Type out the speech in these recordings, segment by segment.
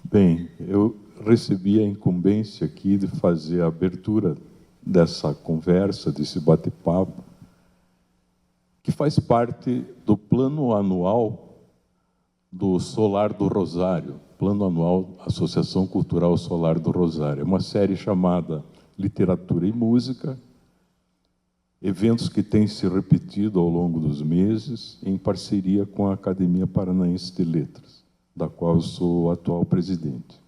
Bem, eu recebi a incumbência aqui de fazer a abertura dessa conversa, desse bate-papo, que faz parte do plano anual do Solar do Rosário, Plano Anual Associação Cultural Solar do Rosário. É uma série chamada Literatura e Música, eventos que têm se repetido ao longo dos meses, em parceria com a Academia Paranaense de Letras, da qual eu sou o atual presidente.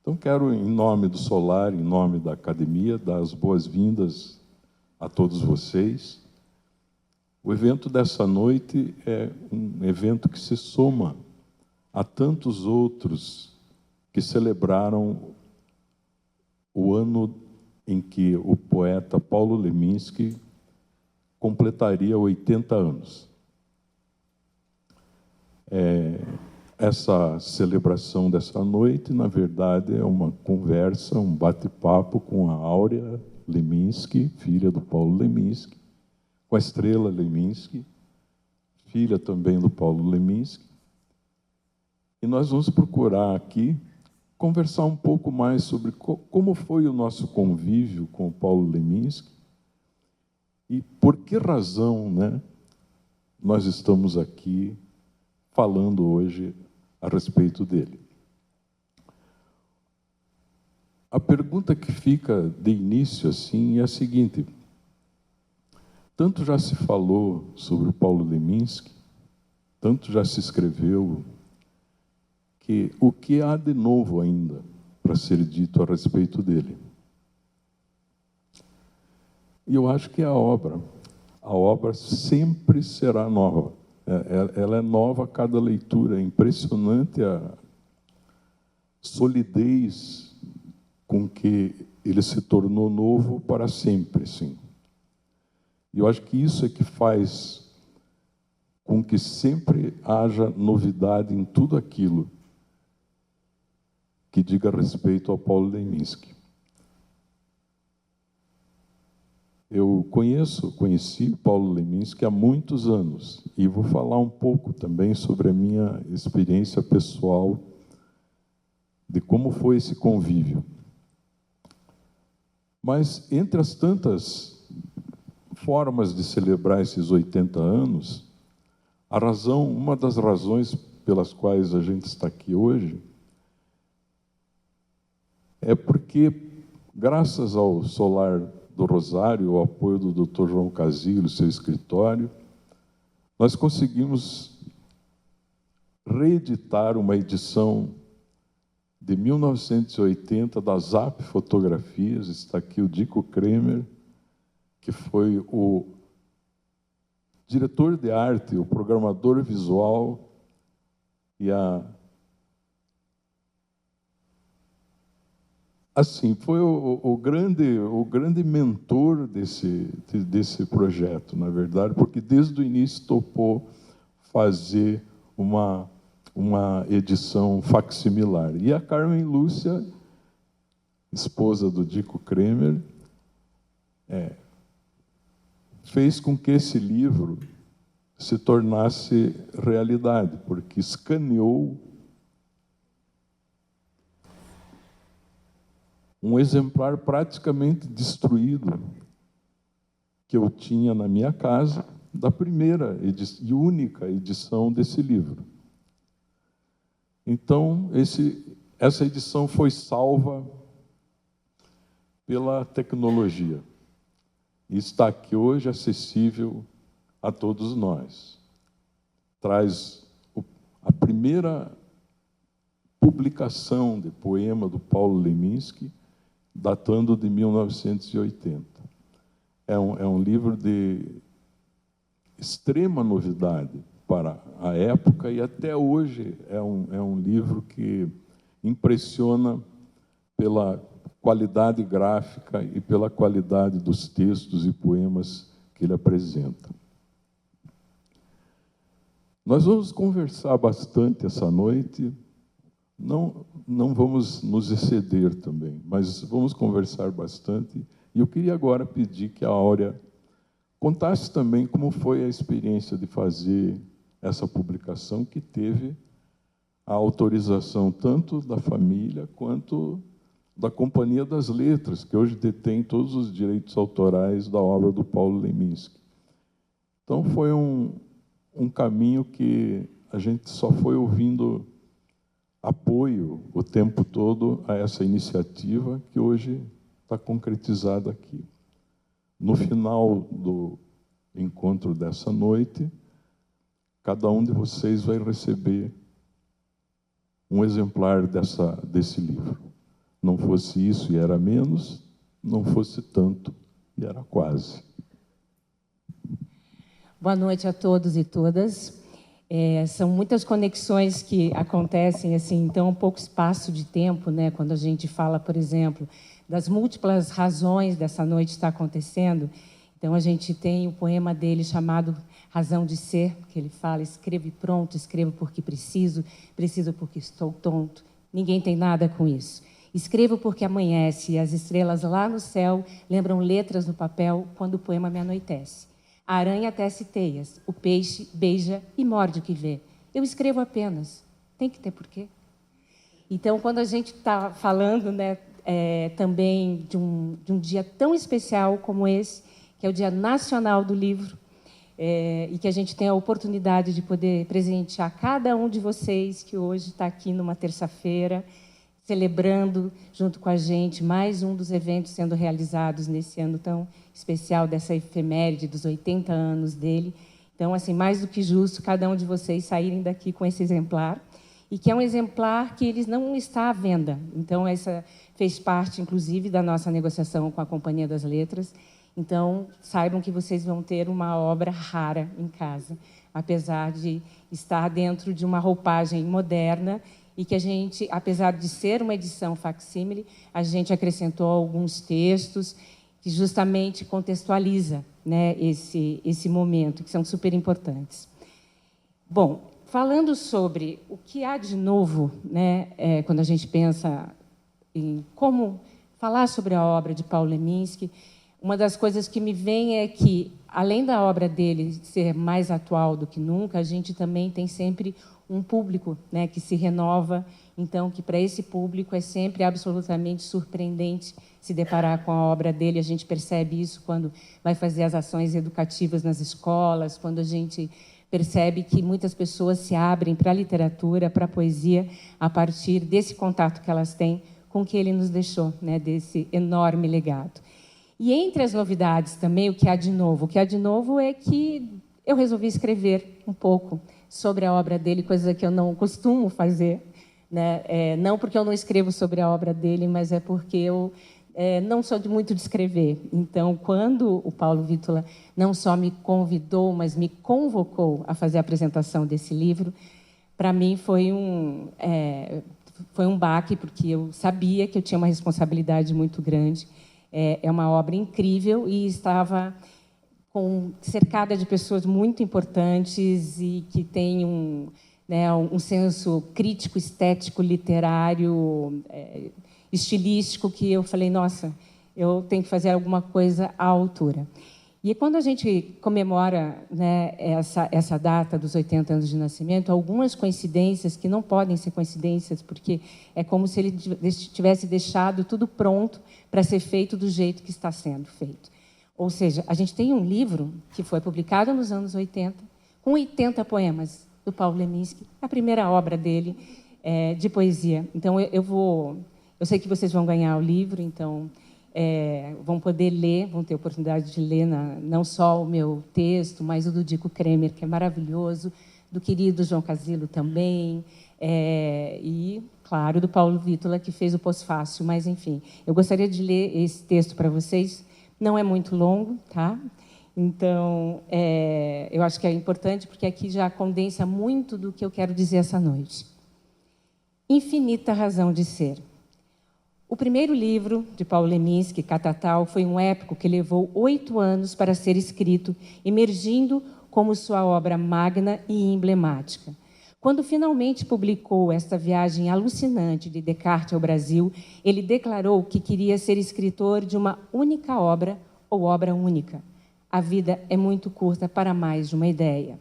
Então, quero, em nome do Solar, em nome da Academia, dar as boas-vindas a todos vocês. O evento dessa noite é um evento que se soma a tantos outros que celebraram o ano em que o poeta Paulo Leminski completaria 80 anos. Essa celebração dessa noite, na verdade, é uma conversa, um bate-papo com a Áurea Leminski, filha do Paulo Leminski, com a Estrela Leminski, filha também do Paulo Leminski. E nós vamos procurar aqui conversar um pouco mais sobre como foi o nosso convívio com o Paulo Leminski e por que razão, né, nós estamos aqui falando hoje a respeito dele. A pergunta que fica de início assim é a seguinte: tanto já se falou sobre o Paulo Leminski, tanto já se escreveu, que o que há de novo ainda para ser dito a respeito dele? E eu acho que a obra sempre será nova. Ela é nova a cada leitura. É impressionante a solidez com que ele se tornou novo para sempre, sim. E eu acho que isso é que faz com que sempre haja novidade em tudo aquilo que diga respeito ao Paulo Leminski. Eu conheci o Paulo Leminski há muitos anos e vou falar um pouco também sobre a minha experiência pessoal de como foi esse convívio. Mas, entre as tantas formas de celebrar esses 80 anos, uma das razões pelas quais a gente está aqui hoje é porque, graças ao Solar do Rosário, o apoio do Dr. João Casilho, seu escritório, nós conseguimos reeditar uma edição de 1980 da Zap Fotografias. Está aqui o Dico Kremer, que foi o diretor de arte, o programador visual e assim, foi o grande mentor desse projeto, na verdade, porque desde o início topou fazer uma edição facsimilar. E a Carmen Lúcia, esposa do Dico Kremer, fez com que esse livro se tornasse realidade, porque escaneou um exemplar praticamente destruído que eu tinha na minha casa, da primeira e única edição desse livro. Então, essa edição foi salva pela tecnologia e está aqui hoje acessível a todos nós. Traz a primeira publicação de poema do Paulo Leminski, datando de 1980. É um livro de extrema novidade para a época e até hoje é um livro que impressiona pela qualidade gráfica e pela qualidade dos textos e poemas que ele apresenta. Nós vamos conversar bastante essa noite. Não vamos nos exceder também, mas vamos conversar bastante. E eu queria agora pedir que a Áurea contasse também como foi a experiência de fazer essa publicação, que teve a autorização tanto da família quanto da Companhia das Letras, que hoje detém todos os direitos autorais da obra do Paulo Leminski. Então, foi um caminho que a gente só foi ouvindo apoio o tempo todo a essa iniciativa que hoje está concretizada aqui. No final do encontro dessa noite, cada um de vocês vai receber um exemplar desse livro. Não fosse isso e era menos, não fosse tanto e era quase. Boa noite a todos e todas. São muitas conexões que acontecem assim, em tão pouco espaço de tempo, né? Quando a gente fala, por exemplo, das múltiplas razões dessa noite estar acontecendo. Então, a gente tem o poema dele chamado Razão de Ser, que ele fala: escrevo pronto, escrevo porque preciso, preciso porque estou tonto, ninguém tem nada com isso. Escrevo porque amanhece e as estrelas lá no céu lembram letras no papel quando o poema me anoitece. A aranha tece teias, o peixe beija e morde o que vê. Eu escrevo apenas, tem que ter porquê. Então, quando a gente está falando, né, também de um dia tão especial como esse, que é o Dia Nacional do Livro, e que a gente tem a oportunidade de poder presentear cada um de vocês que hoje está aqui numa terça-feira, celebrando junto com a gente mais um dos eventos sendo realizados nesse ano tão especial dessa efeméride dos 80 anos dele. Então, assim, mais do que justo cada um de vocês saírem daqui com esse exemplar, e que é um exemplar que eles não está à venda. Então, essa fez parte, inclusive, da nossa negociação com a Companhia das Letras. Então, saibam que vocês vão ter uma obra rara em casa, apesar de estar dentro de uma roupagem moderna, e que a gente, apesar de ser uma edição facsímile, a gente acrescentou alguns textos que justamente contextualiza, né, esse momento, que são super importantes. Bom, falando sobre o que há de novo, né, quando a gente pensa em como falar sobre a obra de Paulo Leminski, uma das coisas que me vem é que, além da obra dele ser mais atual do que nunca, a gente também tem sempre um público, né, que se renova. Então, que para esse público é sempre absolutamente surpreendente se deparar com a obra dele. A gente percebe isso quando vai fazer as ações educativas nas escolas, quando a gente percebe que muitas pessoas se abrem para a literatura, para a poesia, a partir desse contato que elas têm com o que ele nos deixou, né, desse enorme legado. E entre as novidades também, o que há de novo? O que há de novo é que eu resolvi escrever um pouco sobre a obra dele, coisa que eu não costumo fazer, né? Não porque eu não escrevo sobre a obra dele, mas é porque eu não sou muito de escrever. Então, quando o Paulo Vítola não só me convidou, mas me convocou a fazer a apresentação desse livro, para mim foi um baque, porque eu sabia que eu tinha uma responsabilidade muito grande. É uma obra incrível e estava cercada de pessoas muito importantes e que têm um senso crítico, estético, literário, estilístico, que eu falei, nossa, eu tenho que fazer alguma coisa à altura. E quando a gente comemora, né, essa data dos 80 anos de nascimento, algumas coincidências que não podem ser coincidências, porque é como se ele tivesse deixado tudo pronto para ser feito do jeito que está sendo feito. Ou seja, a gente tem um livro que foi publicado nos anos 80, com 80 poemas do Paulo Leminski, a primeira obra dele de poesia. Então, eu sei que vocês vão ganhar o livro, então vão poder ler, vão ter a oportunidade de ler não só o meu texto, mas o do Dico Kremer, que é maravilhoso, do querido João Casilo também, e, claro, do Paulo Vítola, que fez o pós-fácil. Mas, enfim, eu gostaria de ler esse texto para vocês. Não é muito longo, tá? Então, eu acho que é importante, porque aqui já condensa muito do que eu quero dizer essa noite. Infinita razão de ser. O primeiro livro de Paulo Leminski, Catatal, foi um épico que levou 8 anos para ser escrito, emergindo como sua obra magna e emblemática. Quando finalmente publicou esta viagem alucinante de Descartes ao Brasil, ele declarou que queria ser escritor de uma única obra ou obra única. A vida é muito curta para mais de uma ideia.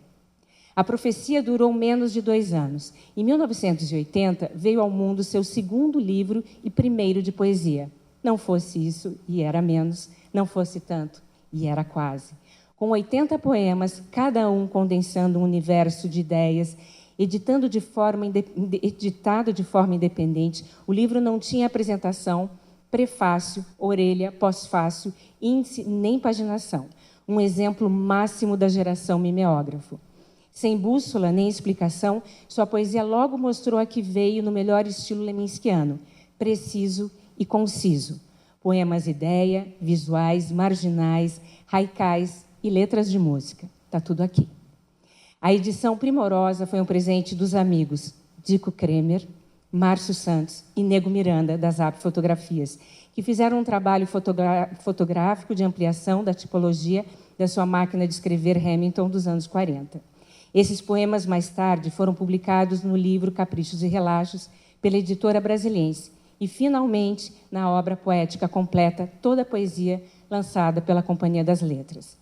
A profecia durou menos de 2 anos. Em 1980, veio ao mundo seu segundo livro e primeiro de poesia. Não fosse isso, e era menos. Não fosse tanto, e era quase. Com 80 poemas, cada um condensando um universo de ideias, editado de forma independente, o livro não tinha apresentação, prefácio, orelha, pós-fácio, índice nem paginação. Um exemplo máximo da geração mimeógrafo. Sem bússola nem explicação, sua poesia logo mostrou a que veio no melhor estilo leminskiano, preciso e conciso. Poemas ideia, visuais, marginais, haikais e letras de música. Está tudo aqui. A edição primorosa foi um presente dos amigos Dico Kremer, Márcio Santos e Nego Miranda, das AP Fotografias, que fizeram um trabalho fotográfico de ampliação da tipologia da sua máquina de escrever Hamilton dos anos 40. Esses poemas, mais tarde, foram publicados no livro Caprichos e Relaxos, pela editora Brasiliense, e, finalmente, na obra poética completa, Toda a Poesia, lançada pela Companhia das Letras.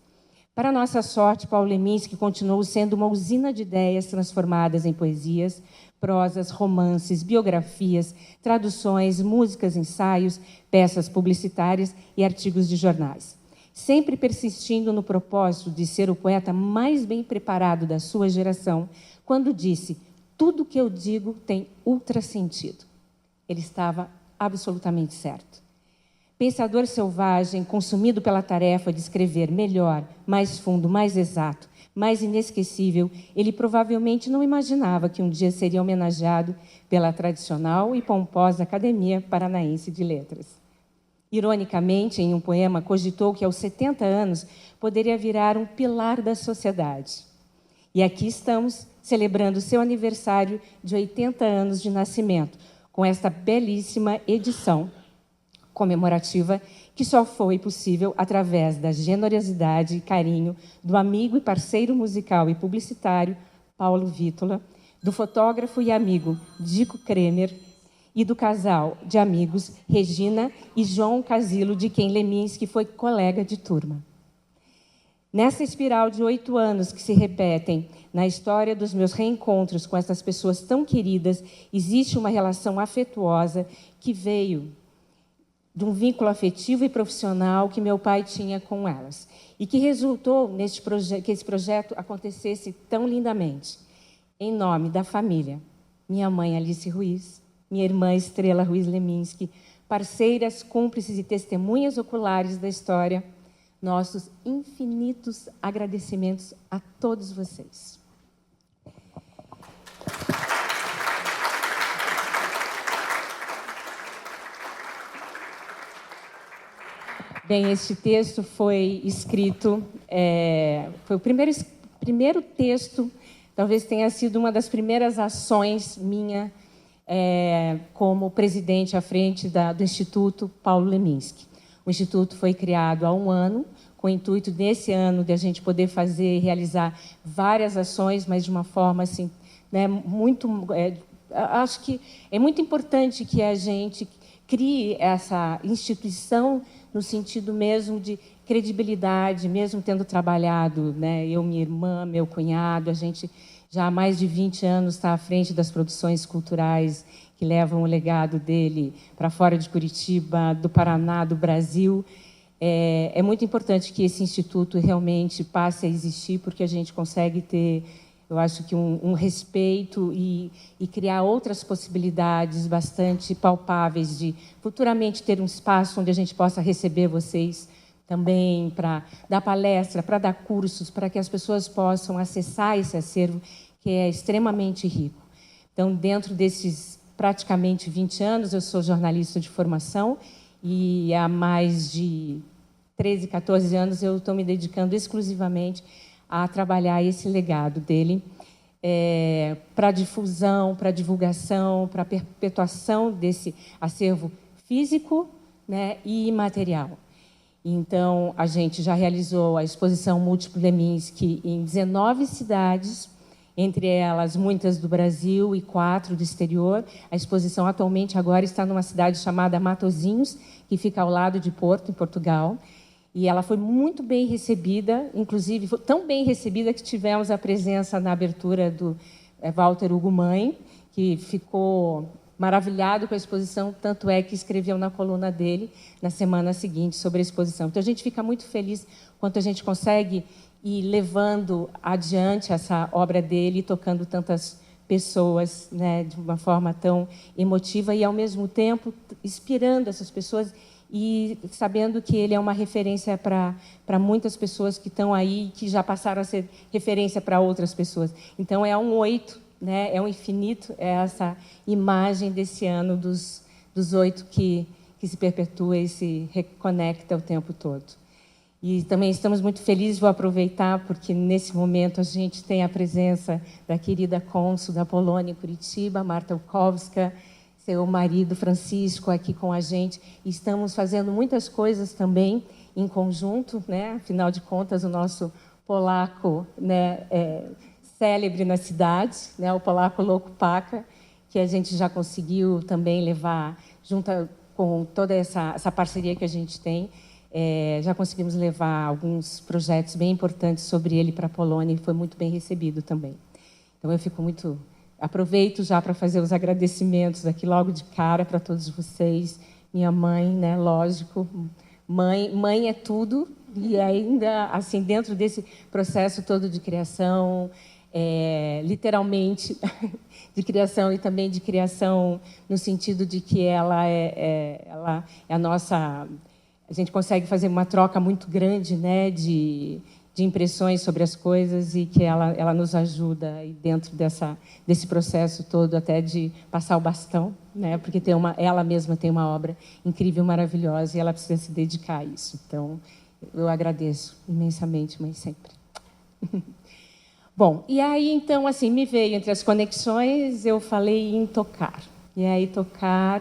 Para nossa sorte, Paulo Leminski continuou sendo uma usina de ideias transformadas em poesias, prosas, romances, biografias, traduções, músicas, ensaios, peças publicitárias e artigos de jornais. Sempre persistindo no propósito de ser o poeta mais bem preparado da sua geração, quando disse: tudo que eu digo tem ultrassentido. Ele estava absolutamente certo. Pensador selvagem, consumido pela tarefa de escrever melhor, mais fundo, mais exato, mais inesquecível, ele provavelmente não imaginava que um dia seria homenageado pela tradicional e pomposa Academia Paranaense de Letras. Ironicamente, em um poema, cogitou que aos 70 anos poderia virar um pilar da sociedade. E aqui estamos, celebrando seu aniversário de 80 anos de nascimento, com esta belíssima edição comemorativa que só foi possível através da generosidade e carinho do amigo e parceiro musical e publicitário Paulo Vítola, do fotógrafo e amigo Dico Kremer, e do casal de amigos Regina e João Casilo, de quem Leminski foi colega de turma. Nessa espiral de 8 anos que se repetem na história dos meus reencontros com essas pessoas tão queridas, existe uma relação afetuosa que veio de um vínculo afetivo e profissional que meu pai tinha com elas e que resultou que esse projeto acontecesse tão lindamente. Em nome da família, minha mãe Alice Ruiz, minha irmã Estrela Ruiz Leminski, parceiras, cúmplices e testemunhas oculares da história, nossos infinitos agradecimentos a todos vocês. Bem, este texto foi escrito, foi o primeiro texto, talvez tenha sido uma das primeiras ações minha como presidente à frente do Instituto Paulo Leminski. O Instituto foi criado há 1 ano, com o intuito, nesse ano, de a gente poder fazer e realizar várias ações, mas de uma forma assim, né, acho que é muito importante que a gente crie essa instituição no sentido mesmo de credibilidade, mesmo tendo trabalhado, né, eu, minha irmã, meu cunhado, a gente já há mais de 20 anos está à frente das produções culturais que levam o legado dele para fora de Curitiba, do Paraná, do Brasil. É muito importante que esse instituto realmente passe a existir, porque a gente consegue ter, eu acho que um respeito e criar outras possibilidades bastante palpáveis de futuramente ter um espaço onde a gente possa receber vocês também para dar palestra, para dar cursos, para que as pessoas possam acessar esse acervo que é extremamente rico. Então, dentro desses praticamente 20 anos, eu sou jornalista de formação e há mais de 13, 14 anos eu estou me dedicando exclusivamente a trabalhar esse legado dele para difusão, para divulgação, para perpetuação desse acervo físico, né, e imaterial. Então, a gente já realizou a exposição Múltiplo Leminski em 19 cidades, entre elas muitas do Brasil e 4 do exterior. A exposição atualmente agora está numa cidade chamada Matosinhos, que fica ao lado de Porto, em Portugal. E ela foi muito bem recebida, inclusive foi tão bem recebida que tivemos a presença na abertura do Walter Hugo Mãe, que ficou maravilhado com a exposição, tanto é que escreveu na coluna dele na semana seguinte sobre a exposição. Então, a gente fica muito feliz quando a gente consegue ir levando adiante essa obra dele, tocando tantas pessoas, né, de uma forma tão emotiva e, ao mesmo tempo, inspirando essas pessoas e sabendo que ele é uma referência para muitas pessoas que estão aí, que já passaram a ser referência para outras pessoas. Então, é um 8, né? É um infinito, é essa imagem desse ano dos 8 que se perpetua e se reconecta o tempo todo. E também estamos muito felizes, vou aproveitar, porque nesse momento a gente tem a presença da querida cônsul da Polônia em Curitiba, Marta Łukowska, seu marido Francisco aqui com a gente. E estamos fazendo muitas coisas também em conjunto, né? Afinal de contas, o nosso polaco, né, célebre na cidade, né, o polaco Louco Paca, que a gente já conseguiu também levar, junto com toda essa parceria que a gente tem, já conseguimos levar alguns projetos bem importantes sobre ele para a Polônia e foi muito bem recebido também. Então, eu fico muito... Aproveito já para fazer os agradecimentos aqui logo de cara para todos vocês. Minha mãe, né, lógico, mãe é tudo, e ainda, assim, dentro desse processo todo de criação... literalmente de criação e também de criação no sentido de que ela é a nossa... A gente consegue fazer uma troca muito grande, né, de impressões sobre as coisas e que ela nos ajuda aí dentro desse processo todo, até de passar o bastão, né, porque ela mesma tem uma obra incrível, maravilhosa, e ela precisa se dedicar a isso. Então, eu agradeço imensamente, mãe, sempre. Bom, e aí, então, assim, me veio entre as conexões, eu falei em tocar. E aí, tocar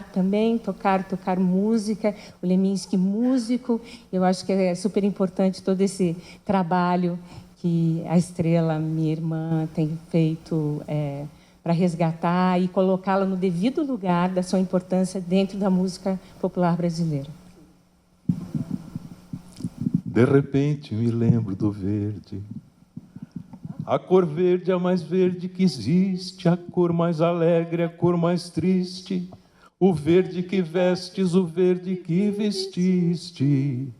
música, o Leminski músico. Eu acho que é super importante todo esse trabalho que a Estrela, minha irmã, tem feito para resgatar e colocá-la no devido lugar da sua importância dentro da música popular brasileira. De repente, me lembro do verde. A cor verde é a mais verde que existe, a cor mais alegre, a cor mais triste. O verde que vestes, o verde que vestiste.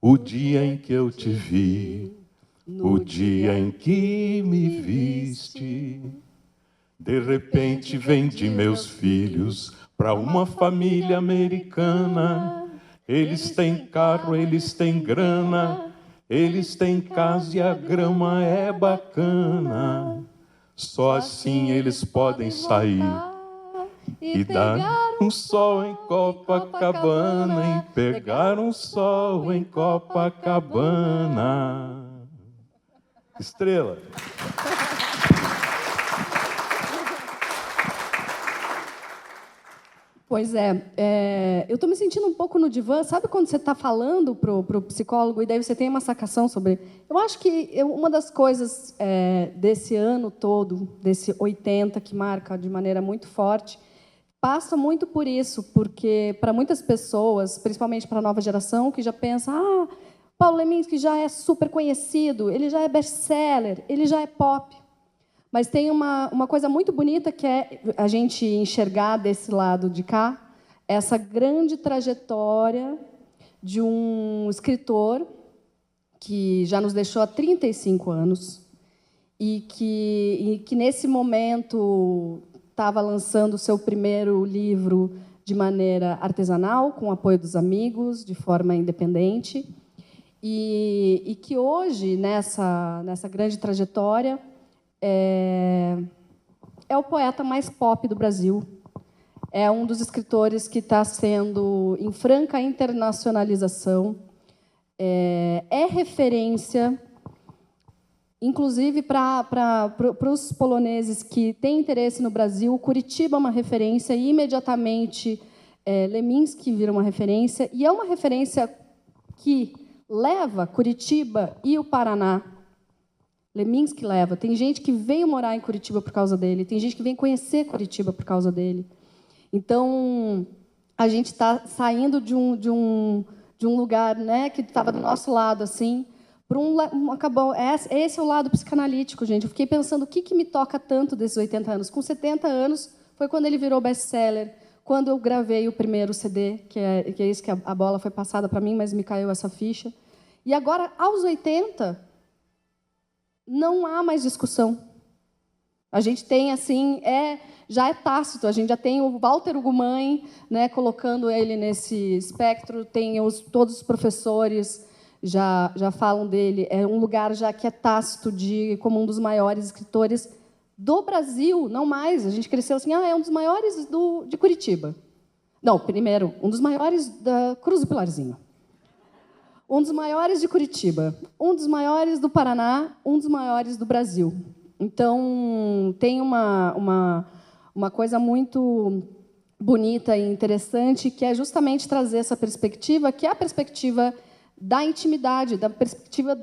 O dia em que eu te vi, o dia em que me viste. De repente vendi meus filhos para uma família americana. Eles têm carro, eles têm grana. Eles têm casa e a grama é bacana. Só assim eles podem sair e dar um sol em Copacabana. E pegar um sol em Copacabana. Estrela. Pois eu estou me sentindo um pouco no divã. Sabe quando você está falando para o psicólogo e daí você tem uma sacação sobre... Eu acho que uma das coisas desse ano todo, desse 80, que marca de maneira muito forte, passa muito por isso, porque para muitas pessoas, principalmente para a nova geração, que já pensa, Paulo Leminski já é super conhecido, ele já é best-seller, ele já é pop. Mas tem uma coisa muito bonita que é a gente enxergar desse lado de cá essa grande trajetória de um escritor que já nos deixou há 35 anos e que nesse momento estava lançando o seu primeiro livro de maneira artesanal, com o apoio dos amigos, de forma independente, e que hoje, nessa grande trajetória, é o poeta mais pop do Brasil. É um dos escritores que está sendo em franca internacionalização. É referência, inclusive para os poloneses que têm interesse no Brasil. Curitiba é uma referência e, imediatamente, Leminski vira uma referência. E é uma referência que leva Curitiba e o Paraná. Leminski leva. Tem gente que veio morar em Curitiba por causa dele. Tem gente que vem conhecer Curitiba por causa dele. Então, a gente está saindo de um de um lugar, né, que estava do nosso lado, assim, para acabou. Esse é o lado psicanalítico, gente. Eu fiquei pensando o que me toca tanto desses 80 anos. Com 70 anos foi quando ele virou best-seller, quando eu gravei o primeiro CD, que é isso que a bola foi passada para mim, mas me caiu essa ficha. E agora, aos 80, não há mais discussão. A gente tem, assim, já é tácito. A gente já tem o Walter Ugumãe, né, colocando ele nesse espectro, tem todos os professores já falam dele. É um lugar já que é tácito como um dos maiores escritores do Brasil, não mais. A gente cresceu assim, é um dos maiores de Curitiba. Não, primeiro, um dos maiores da Cruz do Pilarzinho. Um dos maiores de Curitiba. Um dos maiores do Paraná. Um dos maiores do Brasil. Então, tem uma coisa muito bonita e interessante, que é justamente trazer essa perspectiva, que é a perspectiva da intimidade, da perspectiva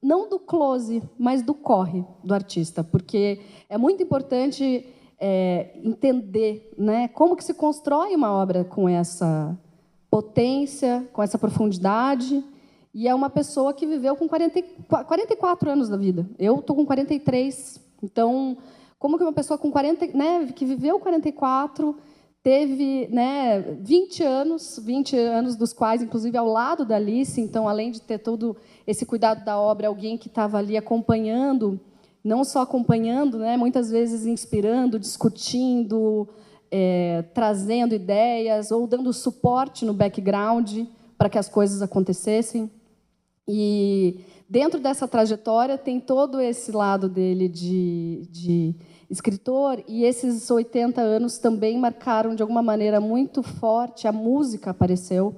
não do close, mas do corre do artista, porque é muito importante entender, né, como que se constrói uma obra com essa potência, com essa profundidade. E é uma pessoa que viveu com 44 anos da vida. Eu estou com 43. Então, como que uma pessoa com 40, né, que viveu 44, teve, né, 20 anos dos quais, inclusive, ao lado da Alice, então, além de ter todo esse cuidado da obra, alguém que estava ali acompanhando, não só acompanhando, né, muitas vezes inspirando, discutindo, trazendo ideias ou dando suporte no background para que as coisas acontecessem. E dentro dessa trajetória tem todo esse lado dele de escritor, e esses 80 anos também marcaram de alguma maneira muito forte. A música apareceu.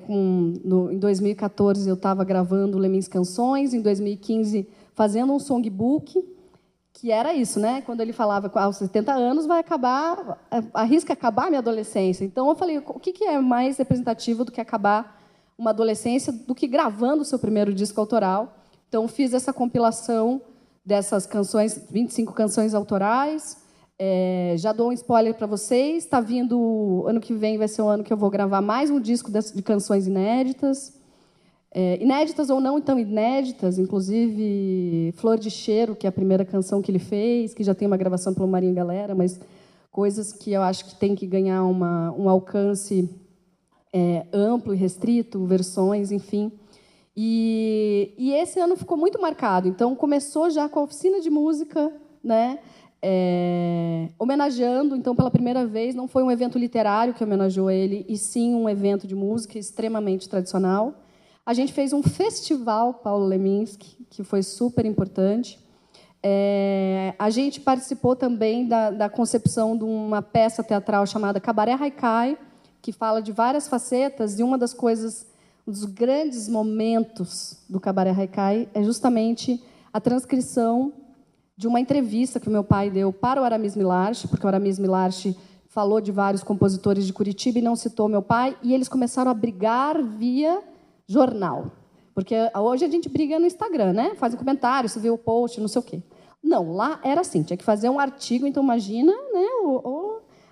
Em 2014 eu estava gravando Lemins Canções, em 2015 fazendo um songbook, que era isso, né? Quando ele falava aos 70 anos vai acabar, arrisca acabar a minha adolescência. Então eu falei, o que é mais representativo do que acabar uma adolescência, do que gravando o seu primeiro disco autoral? Então fiz essa compilação dessas canções, 25 canções autorais. Já dou um spoiler para vocês, está vindo, ano que vem vai ser o ano que eu vou gravar mais um disco de canções inéditas. Inéditas ou não tão inéditas, inclusive Flor de Cheiro, que é a primeira canção que ele fez, que já tem uma gravação pelo Marinho Galera, mas coisas que eu acho que tem que ganhar um alcance amplo e restrito, versões, enfim. E esse ano ficou muito marcado. Então, começou já com a oficina de música, né? Homenageando. Então, pela primeira vez, não foi um evento literário que homenageou ele, e sim um evento de música extremamente tradicional. A gente fez um festival, Paulo Leminski, que foi super importante. A gente participou também da concepção de uma peça teatral chamada Cabaré Haikai, que fala de várias facetas, e um dos grandes momentos do Cabaré Haikai é justamente a transcrição de uma entrevista que o meu pai deu para o Aramis Milarte, porque o Aramis Milarte falou de vários compositores de Curitiba e não citou meu pai, e eles começaram a brigar via jornal. Porque hoje a gente briga no Instagram, né? Faz um comentário, você vê o post, não sei o quê. Não, lá era assim, tinha que fazer um artigo, então imagina, né,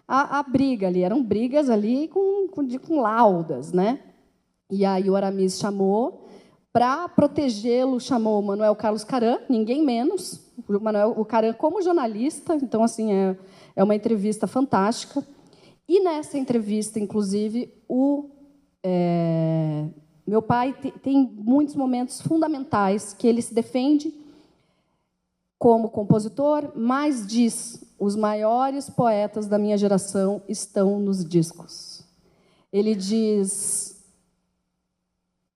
a briga ali. Eram brigas ali com laudas, né? E aí o Aramis chamou, para protegê-lo, chamou o Manuel Carlos Caran, ninguém menos, o Caran como jornalista. Então, assim, é uma entrevista fantástica. E nessa entrevista, inclusive, meu pai tem muitos momentos fundamentais que ele se defende como compositor, mas diz: os maiores poetas da minha geração estão nos discos. Ele diz: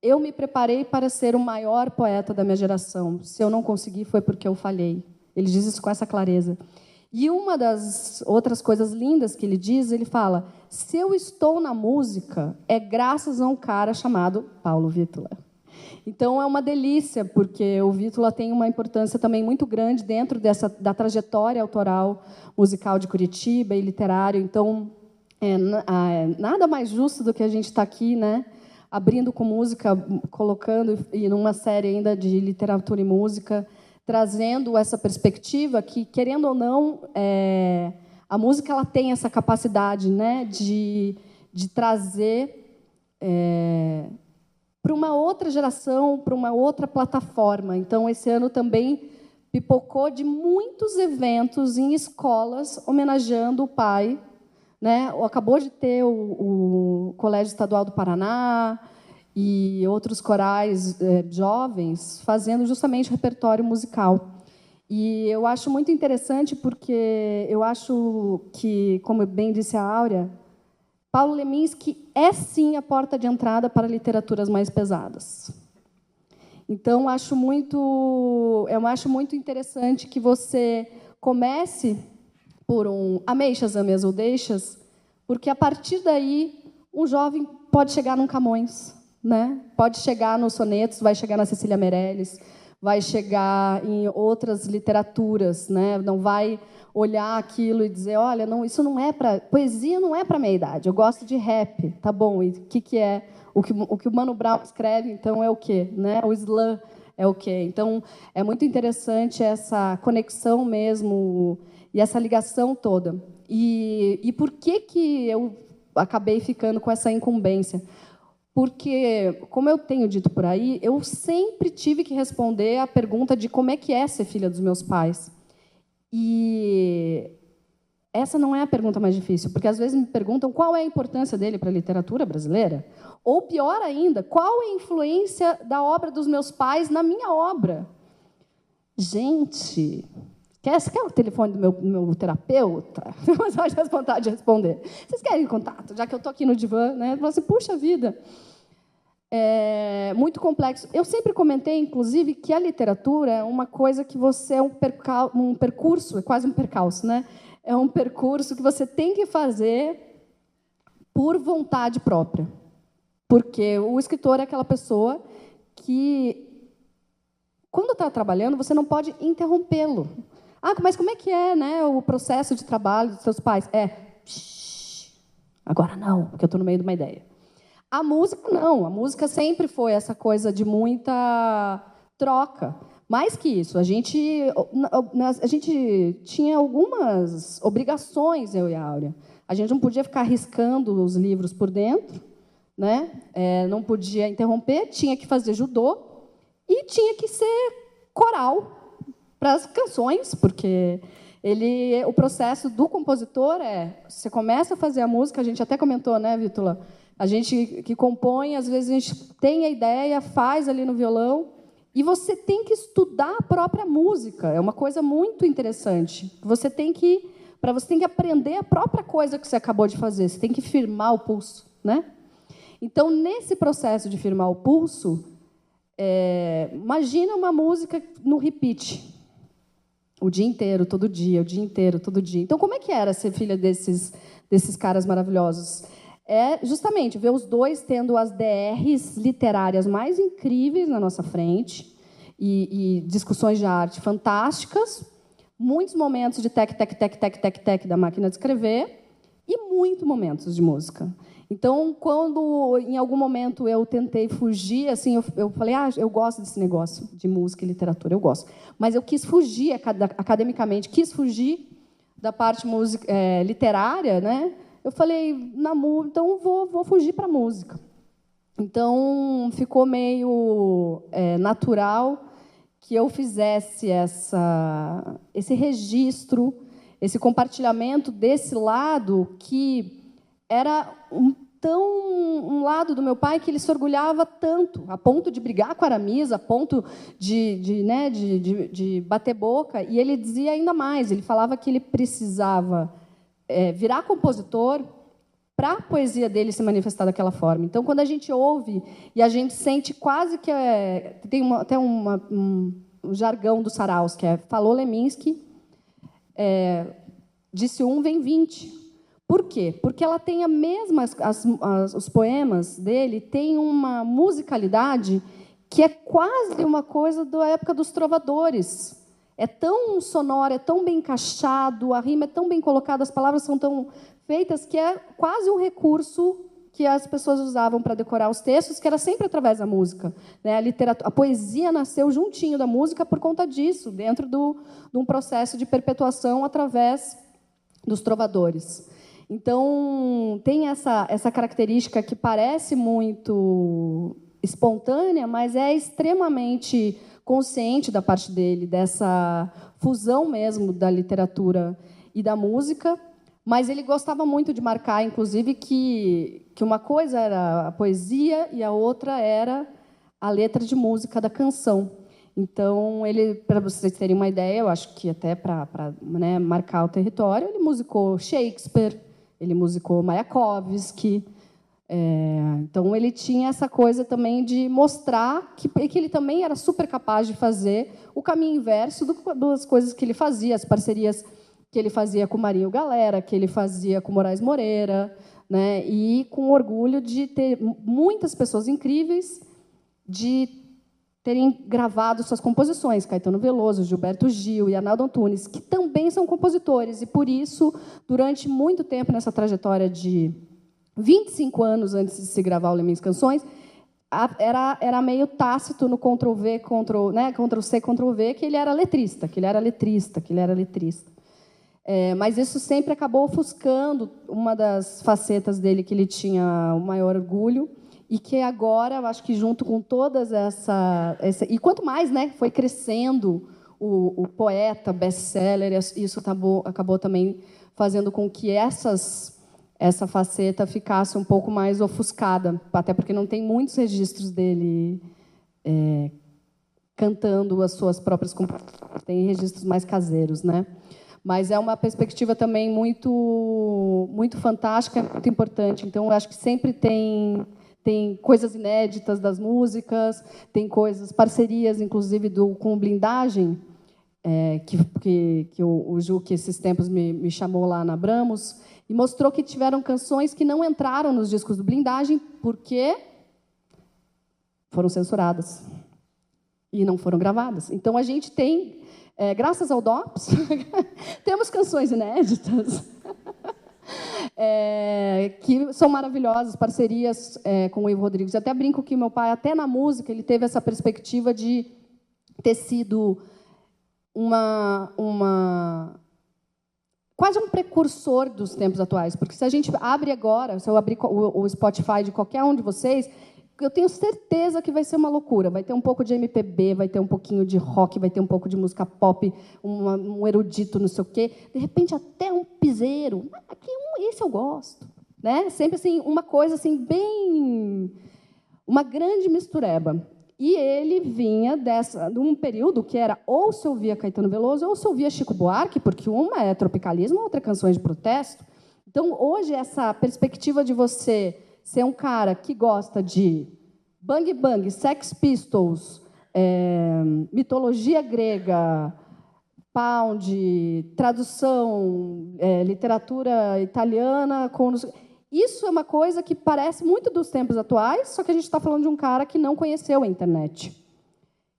eu me preparei para ser o maior poeta da minha geração. Se eu não consegui, foi porque eu falhei. Ele diz isso com essa clareza. E uma das outras coisas lindas que ele diz, ele fala: se eu estou na música, é graças a um cara chamado Paulo Wítula. Então, é uma delícia, porque o Wítula tem uma importância também muito grande dentro da trajetória autoral musical de Curitiba e literário. Então, nada mais justo do que a gente estar aqui, né, abrindo com música, colocando, e numa série ainda de literatura e música, trazendo essa perspectiva que, querendo ou não, a música ela tem essa capacidade, né, de trazer para uma outra geração, para uma outra plataforma. Então, esse ano também pipocou de muitos eventos em escolas homenageando o pai, né? Acabou de ter o Colégio Estadual do Paraná e outros corais jovens fazendo justamente repertório musical. E eu acho muito interessante porque eu acho que, como bem disse a Áurea, Paulo Leminski é, sim, a porta de entrada para literaturas mais pesadas. Então, eu acho muito interessante que você comece por um ameixas, ameias ou deixas, porque, a partir daí, um jovem pode chegar num Camões, né? Pode chegar nos sonetos, vai chegar na Cecília Meirelles, vai chegar em outras literaturas, né? Não vai olhar aquilo e dizer, olha, não, isso não é para poesia, não é para minha idade. Eu gosto de rap, tá bom? E o que é o que o Mano Brown escreve? Então é o quê, né? O slam é o quê? Então é muito interessante essa conexão mesmo e essa ligação toda. E por que eu acabei ficando com essa incumbência? Porque, como eu tenho dito por aí, eu sempre tive que responder à pergunta de como é que é ser filha dos meus pais. E essa não é a pergunta mais difícil, porque às vezes me perguntam qual é a importância dele para a literatura brasileira, ou pior ainda, qual é a influência da obra dos meus pais na minha obra. Gente, você quer o telefone do meu terapeuta? Mas eu acho vontade de responder. Vocês querem contato? Já que eu estou aqui no divã, né? Eu falo assim, puxa vida. É muito complexo. Eu sempre comentei, inclusive, que a literatura é uma coisa que você é um percurso, é quase um percalço, né? É um percurso que você tem que fazer por vontade própria. Porque o escritor é aquela pessoa que, quando está trabalhando, você não pode interrompê-lo. Mas como é que é, né, o processo de trabalho dos seus pais? Agora não, porque eu estou no meio de uma ideia. A música, não. A música sempre foi essa coisa de muita troca. Mais que isso, a gente tinha algumas obrigações, eu e a Áurea. A gente não podia ficar riscando os livros por dentro, né? Não podia interromper, tinha que fazer judô e tinha que ser coral para as canções, porque o processo do compositor você começa a fazer a música, a gente até comentou, né, Vítula? A gente que compõe, às vezes a gente tem a ideia, faz ali no violão, e você tem que estudar a própria música. É uma coisa muito interessante. Você tem que aprender a própria coisa que você acabou de fazer. Você tem que firmar o pulso, né? Então, nesse processo de firmar o pulso, imagina uma música no repeat. O dia inteiro, todo dia, o dia inteiro, todo dia. Então, como é que era ser filha desses caras maravilhosos? Justamente ver os dois tendo as DRs literárias mais incríveis na nossa frente e discussões de arte fantásticas, muitos momentos de tec, tec, tec, tec, tec, tec da máquina de escrever e muitos momentos de música. Então, quando em algum momento eu tentei fugir, assim, eu falei, eu gosto desse negócio de música e literatura, eu gosto. Mas eu quis fugir academicamente, quis fugir da parte literária, né? Eu falei, então vou fugir para a música. Então, ficou meio natural que eu fizesse esse registro, esse compartilhamento desse lado que era um lado do meu pai que ele se orgulhava tanto, a ponto de brigar com a Aramisa, a ponto de bater boca. E ele dizia ainda mais, ele falava que ele precisava virar compositor para a poesia dele se manifestar daquela forma. Então, quando a gente ouve e a gente sente quase que tem até um jargão do Saraus, que falou Leminski, disse vem 20. Por quê? Porque ela tem a mesma, os poemas dele têm uma musicalidade que é quase uma coisa da época dos trovadores. É tão sonoro, é tão bem encaixado, a rima é tão bem colocada, as palavras são tão feitas que é quase um recurso que as pessoas usavam para decorar os textos, que era sempre através da música, né? A poesia nasceu juntinho da música por conta disso, dentro de um processo de perpetuação através dos trovadores. Então, tem essa característica que parece muito espontânea, mas é extremamente consciente da parte dele, dessa fusão mesmo da literatura e da música. Mas ele gostava muito de marcar, inclusive, que uma coisa era a poesia e a outra era a letra de música da canção. Então, para vocês terem uma ideia, eu acho que até para né, marcar o território, ele musicou Shakespeare, ele musicou Mayakovsky. Então, ele tinha essa coisa também de mostrar que ele também era super capaz de fazer o caminho inverso das coisas que ele fazia, as parcerias que ele fazia com Marinho Galera, que ele fazia com Moraes Moreira, né? E com orgulho de ter muitas pessoas incríveis de terem gravado suas composições, Caetano Veloso, Gilberto Gil e Arnaldo Antunes, que também são compositores, e por isso, durante muito tempo nessa trajetória de 25 anos antes de se gravar o Lemmings Canções, era meio tácito no Ctrl-V, Ctrl-C, Ctrl-V, que ele era letrista. Mas isso sempre acabou ofuscando uma das facetas dele que ele tinha o maior orgulho, e que agora, eu acho que junto com todas e quanto mais, né, foi crescendo o poeta, best-seller, isso acabou também fazendo com que essa faceta ficasse um pouco mais ofuscada, até porque não tem muitos registros dele cantando as suas próprias composições, tem registros mais caseiros, né? Mas é uma perspectiva também muito, muito fantástica, muito importante. Então, eu acho que sempre tem coisas inéditas das músicas, tem parcerias, inclusive, com Blindagem, que o Ju, que esses tempos me chamou lá na Abramos, e mostrou que tiveram canções que não entraram nos discos do Blindagem porque foram censuradas e não foram gravadas. Então, a gente tem, graças ao DOPS, temos canções inéditas que são maravilhosas, parcerias com o Ivo Rodrigues. Eu até brinco que meu pai, até na música, ele teve essa perspectiva de ter sido quase um precursor dos tempos atuais, porque se a gente abre agora, se eu abrir o Spotify de qualquer um de vocês, eu tenho certeza que vai ser uma loucura. Vai ter um pouco de MPB, vai ter um pouquinho de rock, vai ter um pouco de música pop, um erudito, não sei o quê. De repente, até um piseiro. Esse eu gosto. Né? Sempre assim, uma coisa assim, bem... uma grande mistureba. E ele vinha de um período que era ou se ouvia Caetano Veloso ou se ouvia Chico Buarque, porque uma é tropicalismo, a outra é canções de protesto. Então, hoje, essa perspectiva de você ser um cara que gosta de Bang Bang, Sex Pistols, mitologia grega, Pound, tradução, literatura italiana... Isso é uma coisa que parece muito dos tempos atuais, só que a gente está falando de um cara que não conheceu a internet.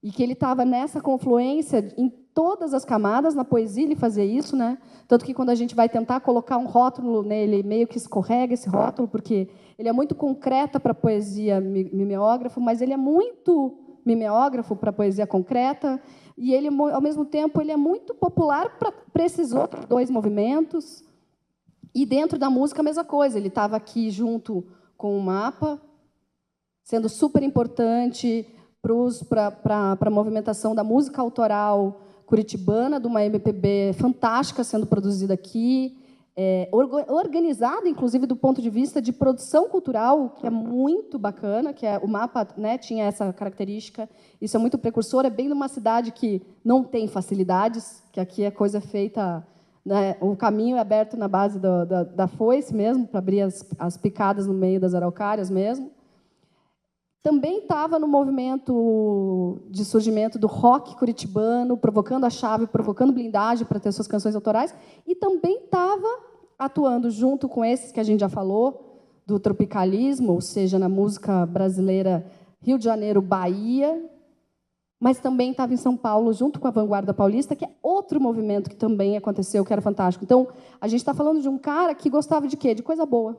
E que ele estava nessa confluência em todas as camadas, na poesia ele fazia isso, né? Tanto que quando a gente vai tentar colocar um rótulo nele, meio que escorrega esse rótulo, porque ele é muito concreta para a poesia mimeógrafo, mas ele é muito mimeógrafo para a poesia concreta, e ele, ao mesmo tempo, ele é muito popular para esses outros dois movimentos. E dentro da música, a mesma coisa. Ele estava aqui junto com o Mapa, sendo super importante para a movimentação da música autoral curitibana, de uma MPB fantástica sendo produzida aqui, organizada, inclusive, do ponto de vista de produção cultural, que é muito bacana, que o Mapa, né, tinha essa característica. Isso é muito precursor, é bem numa cidade que não tem facilidades, que aqui é coisa feita... Né, o caminho é aberto na base da foice mesmo, para abrir as picadas no meio das araucárias mesmo. Também estava no movimento de surgimento do rock curitibano, provocando a chave, provocando Blindagem para ter suas canções autorais, e também estava atuando junto com esses que a gente já falou, do tropicalismo, ou seja, na música brasileira Rio de Janeiro, Bahia, mas também estava em São Paulo, junto com a Vanguarda Paulista, que é outro movimento que também aconteceu, que era fantástico. Então, a gente está falando de um cara que gostava de quê? De coisa boa.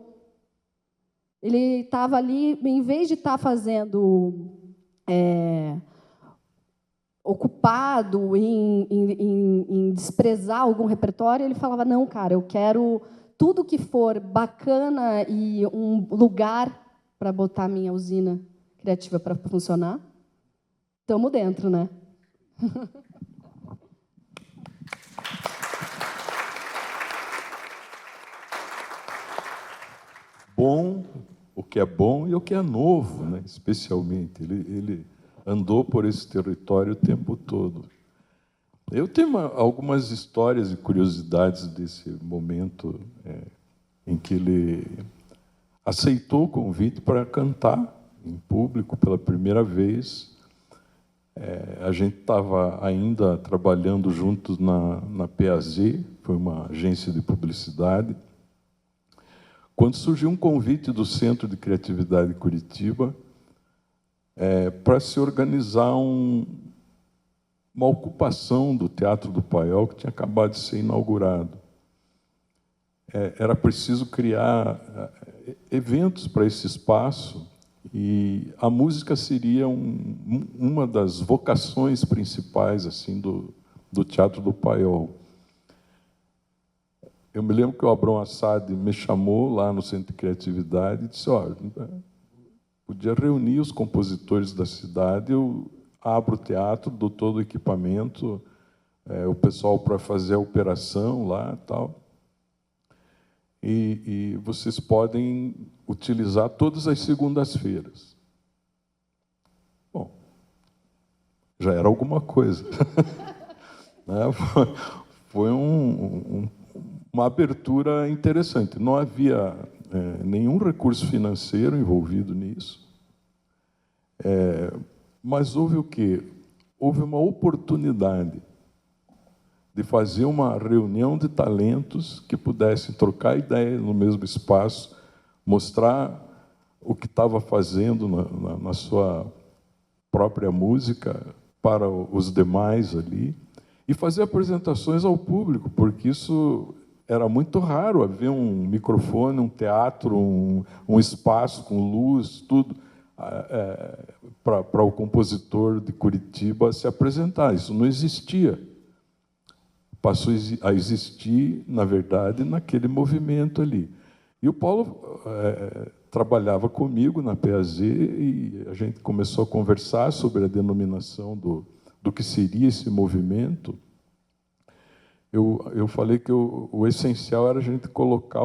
Ele estava ali, em vez de estar fazendo... ocupado em desprezar algum repertório, ele falava, não, cara, eu quero tudo que for bacana e um lugar para botar minha usina criativa para funcionar, estamos dentro, né? Bom, o que é bom e o que é novo, né? Especialmente. Ele andou por esse território o tempo todo. Eu tenho algumas histórias e curiosidades desse momento em que ele aceitou o convite para cantar em público pela primeira vez. A gente estava ainda trabalhando juntos na PAZ, foi uma agência de publicidade, quando surgiu um convite do Centro de Criatividade de Curitiba para se organizar uma ocupação do Teatro do Paiol, que tinha acabado de ser inaugurado. Era preciso criar eventos para esse espaço, e a música seria uma das vocações principais assim, do Teatro do Paiol. Eu me lembro que o Abrão Assad me chamou lá no Centro de Criatividade e disse, olha, podia reunir os compositores da cidade, eu abro o teatro, dou todo o equipamento, o pessoal para fazer a operação lá e tal. E vocês podem utilizar todas as segundas-feiras. Bom, já era alguma coisa. Foi uma abertura interessante. Não havia nenhum recurso financeiro envolvido nisso. Mas houve o quê? Houve uma oportunidade de fazer uma reunião de talentos que pudessem trocar ideias no mesmo espaço, mostrar o que estava fazendo na sua própria música para os demais ali, e fazer apresentações ao público, porque isso era muito raro, haver um microfone, um teatro, um espaço com luz, tudo, para o compositor de Curitiba se apresentar. Isso não existia. Passou a existir, na verdade, naquele movimento ali. E o Paulo trabalhava comigo na PAZ e a gente começou a conversar sobre a denominação do que seria esse movimento. Eu falei que o essencial era a gente colocar,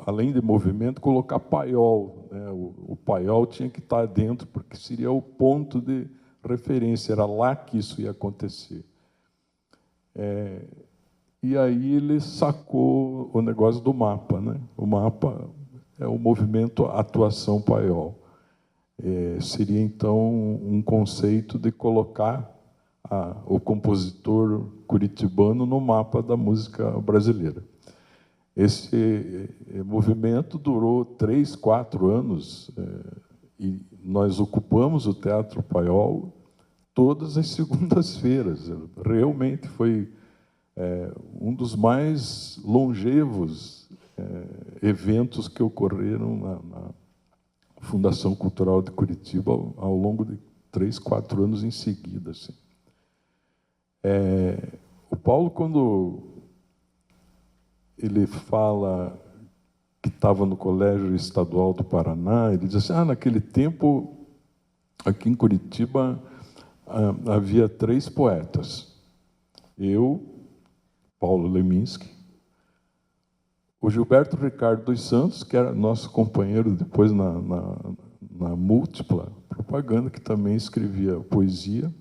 além de movimento, colocar paiol, né? O paiol tinha que estar dentro, porque seria o ponto de referência, era lá que isso ia acontecer. E aí ele sacou o negócio do mapa, né? O mapa é o movimento Atuação Paiol. Seria, então, um conceito de colocar o compositor curitibano no mapa da música brasileira. Esse movimento durou 3, 4 anos, e nós ocupamos o Teatro Paiol todas as segundas-feiras. Realmente foi um dos mais longevos eventos que ocorreram na Fundação Cultural de Curitiba ao longo de 3, 4 anos em seguida. Assim. O Paulo, quando ele fala que estava no Colégio Estadual do Paraná, ele diz assim, naquele tempo, aqui em Curitiba, havia 3 poetas. Eu, Paulo Leminski, o Gilberto Ricardo dos Santos, que era nosso companheiro depois na Múltipla Propaganda, que também escrevia poesia,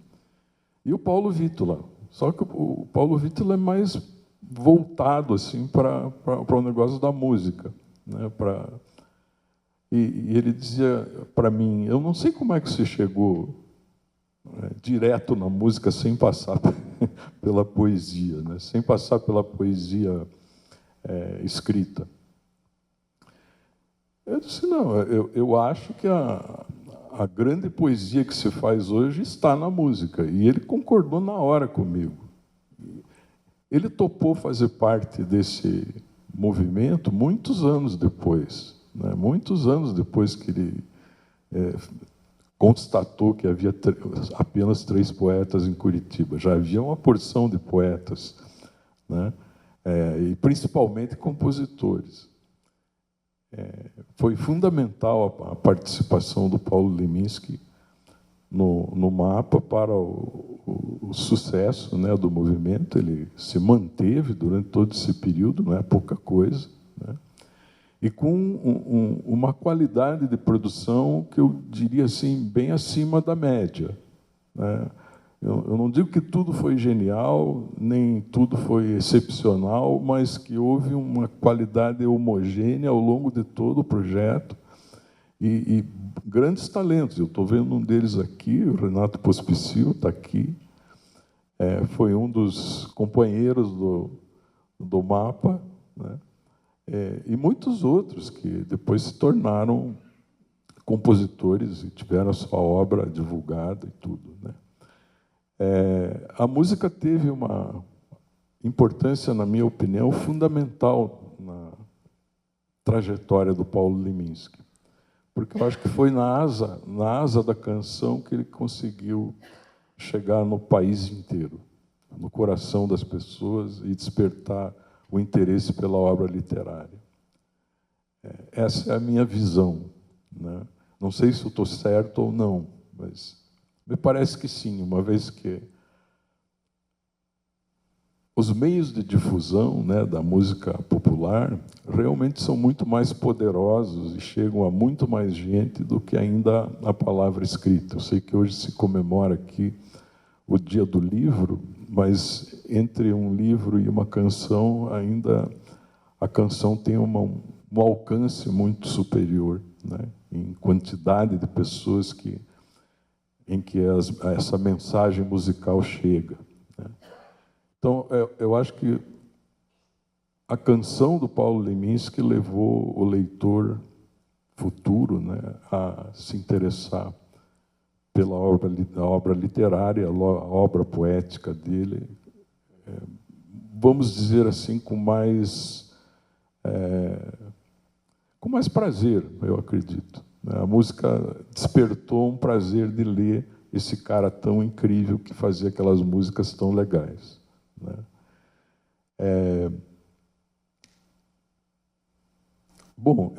e o Paulo Vítola. Só que o Paulo Vítola é mais voltado assim, para o negócio da música. Né? E ele dizia para mim, eu não sei como é que você chegou direto na música sem passar pela poesia, né? Sem passar pela poesia escrita. Eu disse, não, eu acho que a grande poesia que se faz hoje está na música. E ele concordou na hora comigo. Ele topou fazer parte desse movimento muitos anos depois. Né? Muitos anos depois que ele constatou que havia apenas 3 poetas em Curitiba. Já havia uma porção de poetas. Né? e principalmente compositores. Foi fundamental a participação do Paulo Leminski no MAPA para o sucesso, né, do movimento. Ele se manteve durante todo esse período, não é pouca coisa, né, e com uma qualidade de produção que eu diria assim, bem acima da média, né. Eu não digo que tudo foi genial, nem tudo foi excepcional, mas que houve uma qualidade homogênea ao longo de todo o projeto e grandes talentos. Eu estou vendo um deles aqui, o Renato Pospísil está aqui, foi um dos companheiros do MAPA, né? E muitos outros que depois se tornaram compositores e tiveram a sua obra divulgada e tudo, né? A música teve uma importância, na minha opinião, fundamental na trajetória do Paulo Leminski, porque eu acho que foi na asa da canção que ele conseguiu chegar no país inteiro, no coração das pessoas e despertar o interesse pela obra literária. Essa é a minha visão, né? Não sei se eu estou certo ou não, mas me parece que sim, uma vez que os meios de difusão, né, da música popular realmente são muito mais poderosos e chegam a muito mais gente do que ainda a palavra escrita. Eu sei que hoje se comemora aqui o Dia do Livro, mas entre um livro e uma canção, ainda a canção tem um alcance muito superior, né, em quantidade de pessoas em que essa mensagem musical chega, né? Então, eu acho que a canção do Paulo Leminski levou o leitor futuro, né, a se interessar pela obra literária, a obra poética dele, vamos dizer assim, com mais prazer, eu acredito. A música despertou um prazer de ler esse cara tão incrível que fazia aquelas músicas tão legais, né? Bom,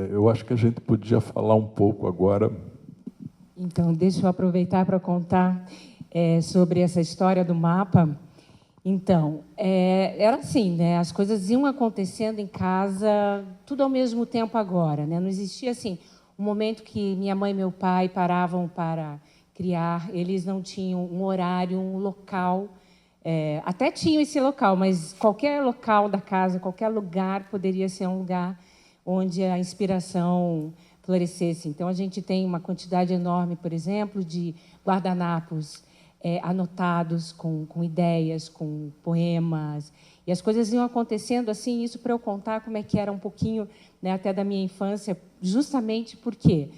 eu acho que a gente podia falar um pouco agora. Então, deixa eu aproveitar para contar sobre essa história do MAPA. Então, era assim, né? As coisas iam acontecendo em casa, tudo ao mesmo tempo agora, né? Não existia assim um momento que minha mãe e meu pai paravam para criar, eles não tinham um horário, um local, até tinham esse local, mas qualquer local da casa, qualquer lugar poderia ser um lugar onde a inspiração florescesse. Então, a gente tem uma quantidade enorme, por exemplo, de guardanapos anotados com ideias, com poemas, e as coisas iam acontecendo assim, isso para eu contar como é que era um pouquinho, né, até da minha infância, justamente porque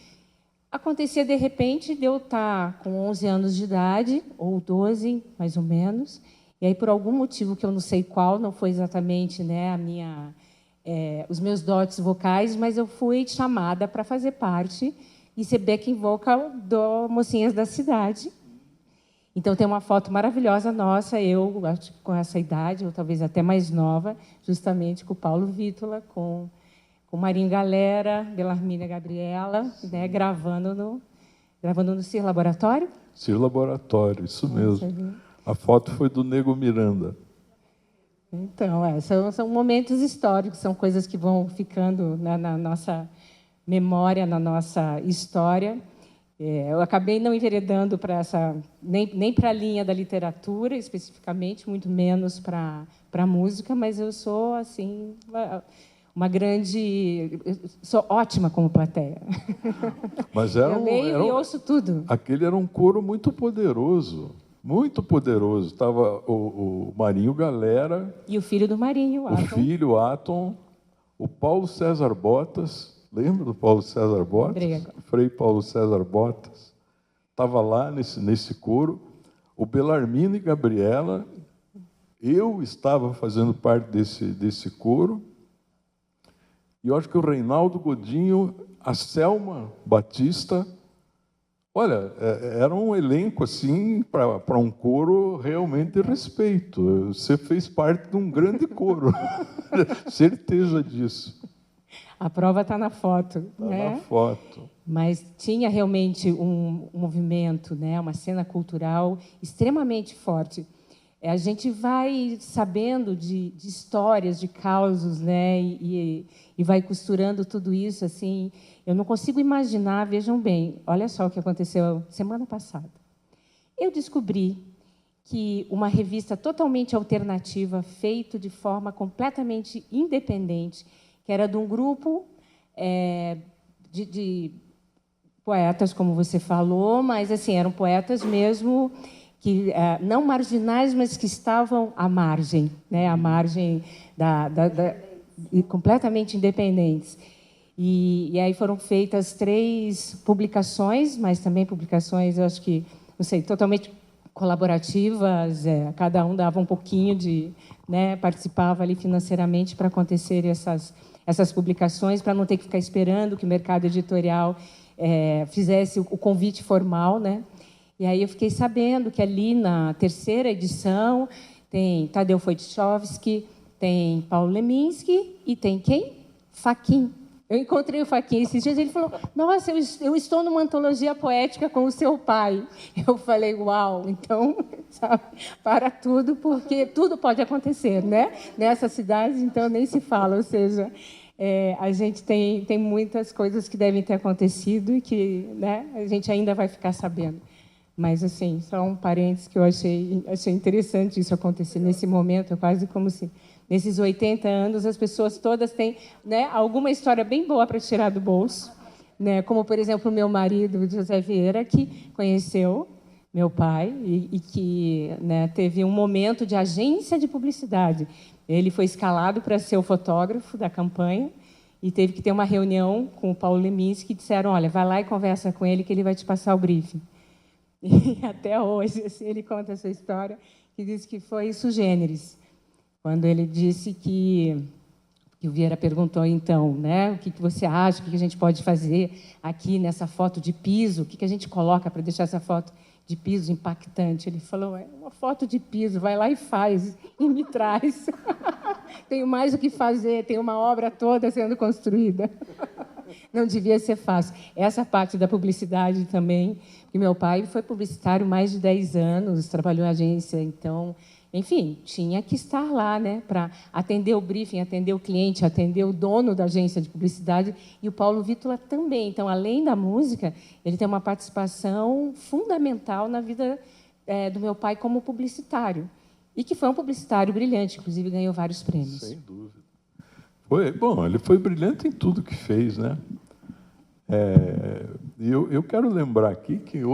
acontecia de repente de eu estar com 11 anos de idade, ou 12, mais ou menos, e aí por algum motivo que eu não sei qual, não foi exatamente, né, os meus dotes vocais, mas eu fui chamada para fazer parte e ser backing vocal do Mocinhas da Cidade. Então, tem uma foto maravilhosa nossa, eu acho que com essa idade, ou talvez até mais nova, justamente com o Paulo Vítola, com o Marinho Galera, Belarmina Gabriela, né, gravando no Cir Laboratório. Cir Laboratório, isso mesmo. A foto foi do Nego Miranda. Então, são momentos históricos, são coisas que vão ficando na nossa memória, na nossa história. Eu acabei não enveredando para nem para a linha da literatura especificamente, muito menos para a música, mas eu sou assim sou ótima como plateia. Mas eu leio e ouço tudo. Aquele era um coro muito poderoso, muito poderoso. Estava o Marinho Galera e o filho do Marinho, o Atom. O filho Atom, o Paulo César Botas. Lembra do Paulo César Botas? Frei Paulo César Botas. Estava lá nesse coro. O Belarmino e Gabriela. Eu estava fazendo parte desse coro. E eu acho que o Reinaldo Godinho, a Selma Batista. Olha, era um elenco assim para um coro realmente de respeito. Você fez parte de um grande coro, certeza disso. A prova está na foto, Tá né? na foto. Mas tinha realmente um movimento, né? Uma cena cultural extremamente forte. A gente vai sabendo de histórias, de causos, né? E vai costurando tudo isso assim. Eu não consigo imaginar, vejam bem, olha só o que aconteceu semana passada. Eu descobri que uma revista totalmente alternativa, feita de forma completamente independente, que era de um grupo de poetas, como você falou, mas assim eram poetas mesmo que não marginais, mas que estavam à margem, né? À margem completamente independentes. E aí foram feitas 3 publicações, mas também publicações, eu acho que, não sei, totalmente colaborativas, cada um dava um pouquinho de, né, participava ali financeiramente para acontecer essas publicações, para não ter que ficar esperando que o mercado editorial fizesse o convite formal, né? E aí eu fiquei sabendo que ali na 3ª edição tem Tadeu Wojciechowski, tem Paulo Leminski e tem quem? Fachin. Eu encontrei o Fachin esses dias, ele falou, nossa, eu estou numa antologia poética com o seu pai. Eu falei, uau, então, sabe, para tudo, porque tudo pode acontecer, né? Nessas cidades, então, nem se fala, ou seja, a gente tem muitas coisas que devem ter acontecido e que, né, a gente ainda vai ficar sabendo. Mas, assim, só um parênteses que eu achei interessante isso acontecer nesse momento, é quase como se... Nesses 80 anos, as pessoas todas têm, né, alguma história bem boa para tirar do bolso, né? Como, por exemplo, o meu marido, José Vieira, que conheceu meu pai e que, né, teve um momento de agência de publicidade. Ele foi escalado para ser o fotógrafo da campanha e teve que ter uma reunião com o Paulo Leminski, que disseram, olha, vai lá e conversa com ele que ele vai te passar o briefing. E até hoje, assim, ele conta essa história, que diz que foi sui generis. Quando ele disse que o Vieira perguntou, então, né, o que você acha, o que a gente pode fazer aqui nessa foto de piso, o que a gente coloca para deixar essa foto de piso impactante? Ele falou, uma foto de piso, vai lá e faz, e me traz. Tenho mais o que fazer, tem uma obra toda sendo construída. Não devia ser fácil. Essa parte da publicidade também, que meu pai foi publicitário mais de 10 anos, trabalhou em agência, então... Enfim, tinha que estar lá, né, para atender o briefing, atender o cliente, atender o dono da agência de publicidade, e o Paulo Vítola também. Então, além da música, ele tem uma participação fundamental na vida do meu pai como publicitário, e que foi um publicitário brilhante, inclusive ganhou vários prêmios. Sem dúvida. Bom, ele foi brilhante em tudo que fez, né? Eu quero lembrar aqui que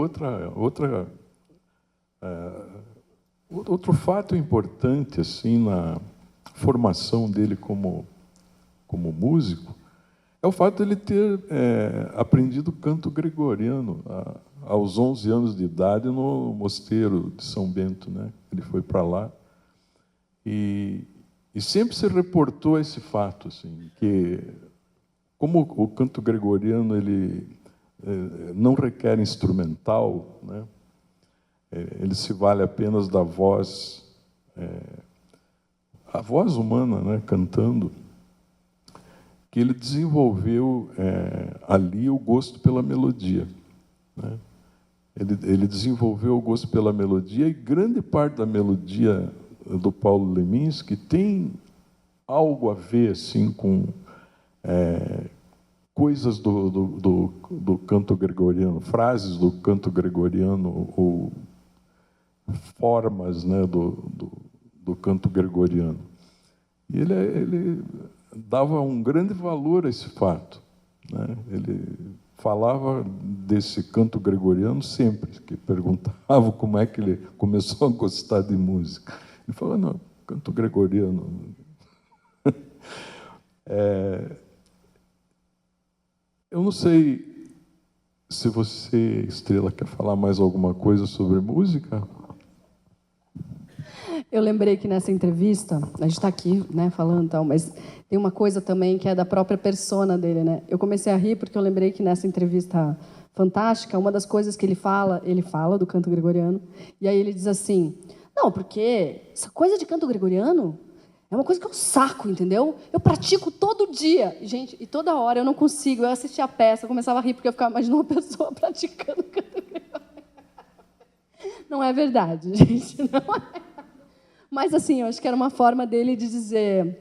outro fato importante assim na formação dele como músico é o fato de ele ter aprendido canto gregoriano aos 11 anos de idade no mosteiro de São Bento, né? Ele foi para lá e sempre se reportou esse fato, assim, que como o canto gregoriano ele não requer instrumental, né? Ele se vale apenas da voz, a voz humana, né, cantando, que ele desenvolveu ali o gosto pela melodia, né? Ele desenvolveu o gosto pela melodia, e grande parte da melodia do Paulo Leminski tem algo a ver assim, com coisas do canto gregoriano, frases do canto gregoriano, ou formas, né, do canto gregoriano. E ele dava um grande valor a esse fato, né? Ele falava desse canto gregoriano sempre, que perguntava como é que ele começou a gostar de música. Ele falou, não, canto gregoriano. Eu não sei se você, Estrela, quer falar mais alguma coisa sobre música? Eu lembrei que nessa entrevista, a gente está aqui, né, falando tal, mas tem uma coisa também que é da própria persona dele, né? Eu comecei a rir porque eu lembrei que nessa entrevista fantástica. Uma das coisas que ele fala do canto gregoriano, e aí ele diz assim, não, porque essa coisa de canto gregoriano é uma coisa que é um saco, entendeu? Eu pratico todo dia. Gente, e toda hora eu não consigo. Eu assistia a peça, eu começava a rir, porque eu ficava imaginando uma pessoa praticando canto gregoriano. Não é verdade, gente, não é. Mas, assim, eu acho que era uma forma dele de dizer...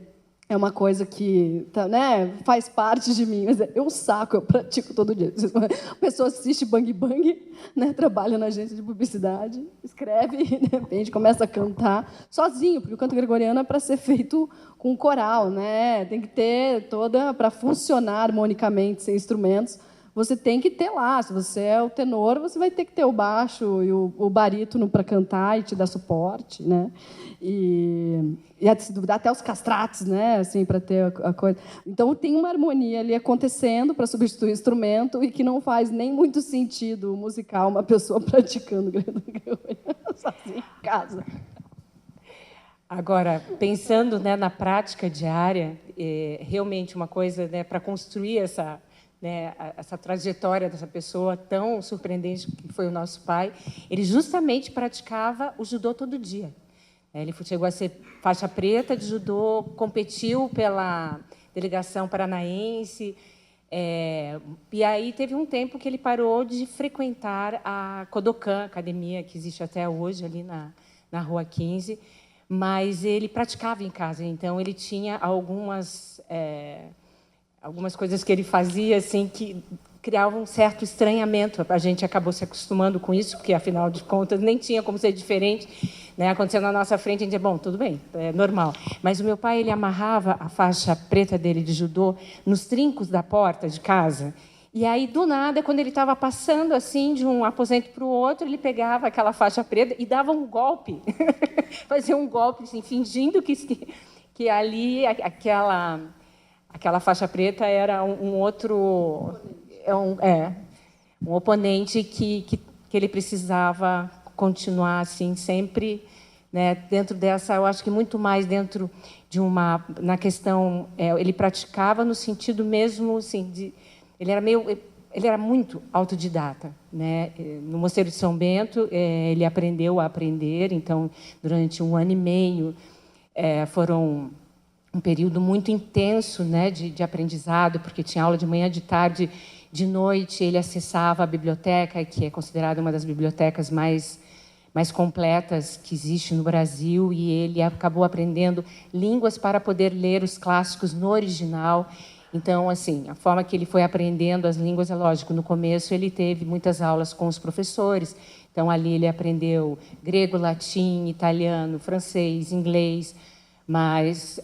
É uma coisa que, né, faz parte de mim. Mas é um saco, eu pratico todo dia. A pessoa assiste Bang Bang, né, trabalha na agência de publicidade, escreve e, de repente, começa a cantar sozinho, porque o canto gregoriano é para ser feito com coral, né? Tem que ter toda... Para funcionar harmonicamente, sem instrumentos, você tem que ter lá. Se você é o tenor, você vai ter que ter o baixo e o barítono para cantar e te dar suporte, né? E até os castratos, né, assim, para ter a coisa. Então tem uma harmonia ali acontecendo para substituir o instrumento e que não faz nem muito sentido musical uma pessoa praticando sozinha em casa. Agora, pensando, né, na prática diária, realmente uma coisa, né, para construir essa, né, essa trajetória dessa pessoa tão surpreendente que foi o nosso pai, ele justamente praticava o judô todo dia. Ele chegou a ser faixa preta de judô, competiu pela delegação paranaense, e aí teve um tempo que ele parou de frequentar a Kodokan, academia que existe até hoje ali na Rua 15, mas ele praticava em casa. Então ele tinha algumas coisas que ele fazia assim que criavam um certo estranhamento. A gente acabou se acostumando com isso, porque afinal de contas nem tinha como ser diferente. Né, acontecendo na nossa frente, a gente dizia, bom, tudo bem, é normal. Mas o meu pai, ele amarrava a faixa preta dele de judô nos trincos da porta de casa. E aí, do nada, quando ele estava passando assim de um aposento para o outro, ele pegava aquela faixa preta e dava um golpe. Fazia um golpe, assim, fingindo que ali aquela faixa preta era um outro... um oponente que ele precisava continuar assim sempre, né, dentro dessa, eu acho que muito mais dentro de na questão, ele praticava no sentido mesmo assim ele era muito autodidata, né? No Mosteiro de São Bento ele aprendeu a aprender, então durante 1 ano e meio foram um período muito intenso, né, de aprendizado, porque tinha aula de manhã, de tarde, de noite. Ele acessava a biblioteca, que é considerada uma das bibliotecas mais completas que existe no Brasil, e ele acabou aprendendo línguas para poder ler os clássicos no original. Então, assim, a forma que ele foi aprendendo as línguas, é lógico, no começo ele teve muitas aulas com os professores, então ali ele aprendeu grego, latim, italiano, francês, inglês, mas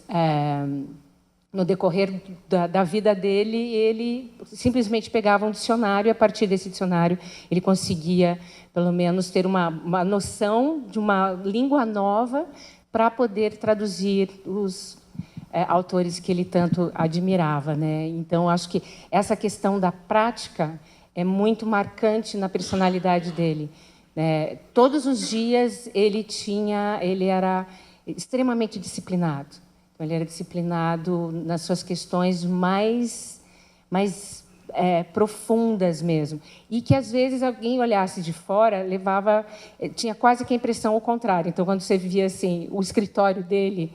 no decorrer da vida dele, ele simplesmente pegava um dicionário e, a partir desse dicionário, ele conseguia, pelo menos, ter uma noção de uma língua nova para poder traduzir os autores que ele tanto admirava, né? Então, acho que essa questão da prática é muito marcante na personalidade dele, né? Todos os dias ele era extremamente disciplinado. Então, ele era disciplinado nas suas questões mais profundas mesmo. E que, às vezes, alguém olhasse de fora, tinha quase que a impressão ao contrário. Então, quando você via assim, o escritório dele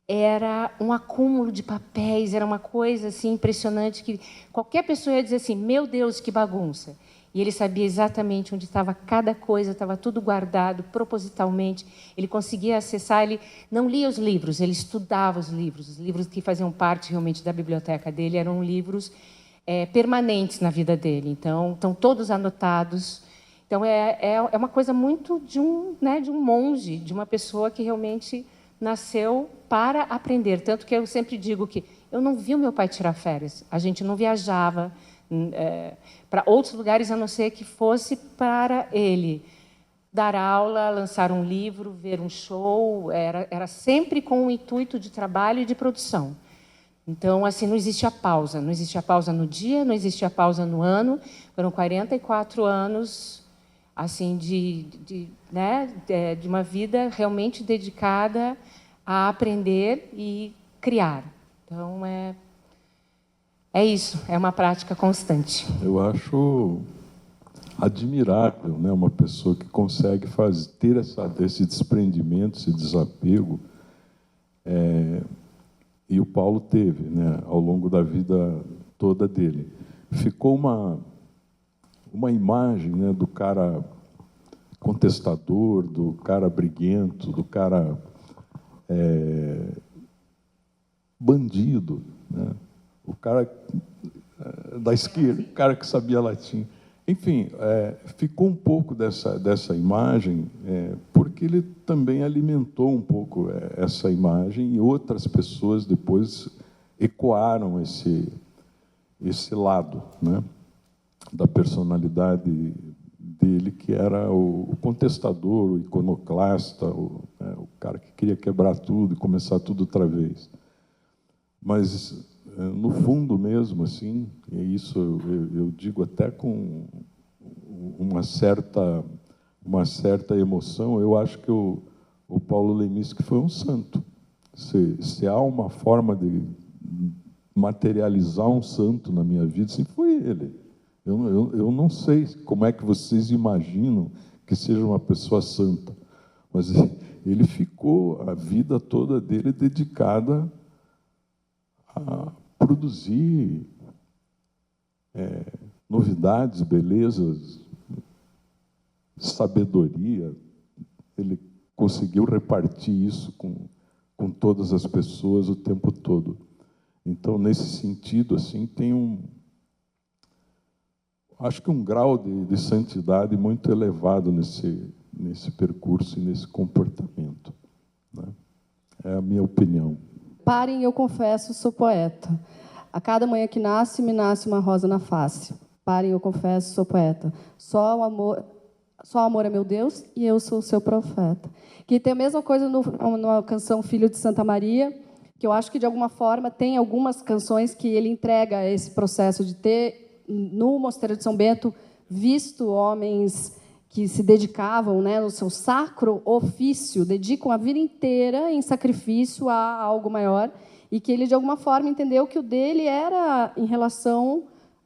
era um acúmulo de papéis, era uma coisa assim, impressionante, que qualquer pessoa ia dizer assim, meu Deus, que bagunça. E ele sabia exatamente onde estava cada coisa, estava tudo guardado propositalmente. Ele conseguia acessar, ele não lia os livros, ele estudava os livros que faziam parte realmente da biblioteca dele, eram livros permanentes na vida dele. Então, estão todos anotados. Então, é uma coisa muito de um monge, de uma pessoa que realmente nasceu para aprender. Tanto que eu sempre digo que eu não vi o meu pai tirar férias, a gente não viajava para outros lugares, a não ser que fosse para ele dar aula, lançar um livro, ver um show. Era sempre com o intuito de trabalho e de produção. Então, assim, não existia pausa. Não existia pausa no dia, não existia pausa no ano. Foram 44 anos assim, de uma vida realmente dedicada a aprender e criar. Então, é isso, é uma prática constante. Eu acho admirável, né? Uma pessoa que consegue ter esse desprendimento, esse desapego. E o Paulo teve, né? Ao longo da vida toda dele. Ficou uma imagem, né? Do cara contestador, do cara briguento, do cara bandido, né? O cara da esquerda, o cara que sabia latim. Enfim, ficou um pouco dessa imagem, porque ele também alimentou um pouco essa imagem, e outras pessoas depois ecoaram esse lado, né, da personalidade dele, que era o contestador, o iconoclasta, o cara que queria quebrar tudo e começar tudo outra vez. Mas, no fundo mesmo, assim, e isso eu digo até com uma certa emoção, eu acho que o Paulo Leminski foi um santo. Se há uma forma de materializar um santo na minha vida, assim, foi ele. Eu não sei como é que vocês imaginam que seja uma pessoa santa, mas ele ficou a vida toda dele dedicada a produzir novidades, belezas, sabedoria. Ele conseguiu repartir isso com todas as pessoas o tempo todo. Então, nesse sentido, assim, tem acho que um grau de santidade muito elevado nesse percurso e nesse comportamento, né? É a minha opinião. Parem, eu confesso, sou poeta. A cada manhã que nasce, me nasce uma rosa na face. Parem, eu confesso, sou poeta. Só o amor é meu Deus e eu sou o seu profeta. Que tem a mesma coisa numa canção Filho de Santa Maria, que eu acho que, de alguma forma, tem algumas canções que ele entrega esse processo de ter, no Mosteiro de São Bento, visto homens que se dedicavam, né, no seu sacro ofício, dedicam a vida inteira em sacrifício a algo maior, e que ele, de alguma forma, entendeu que o dele era em relação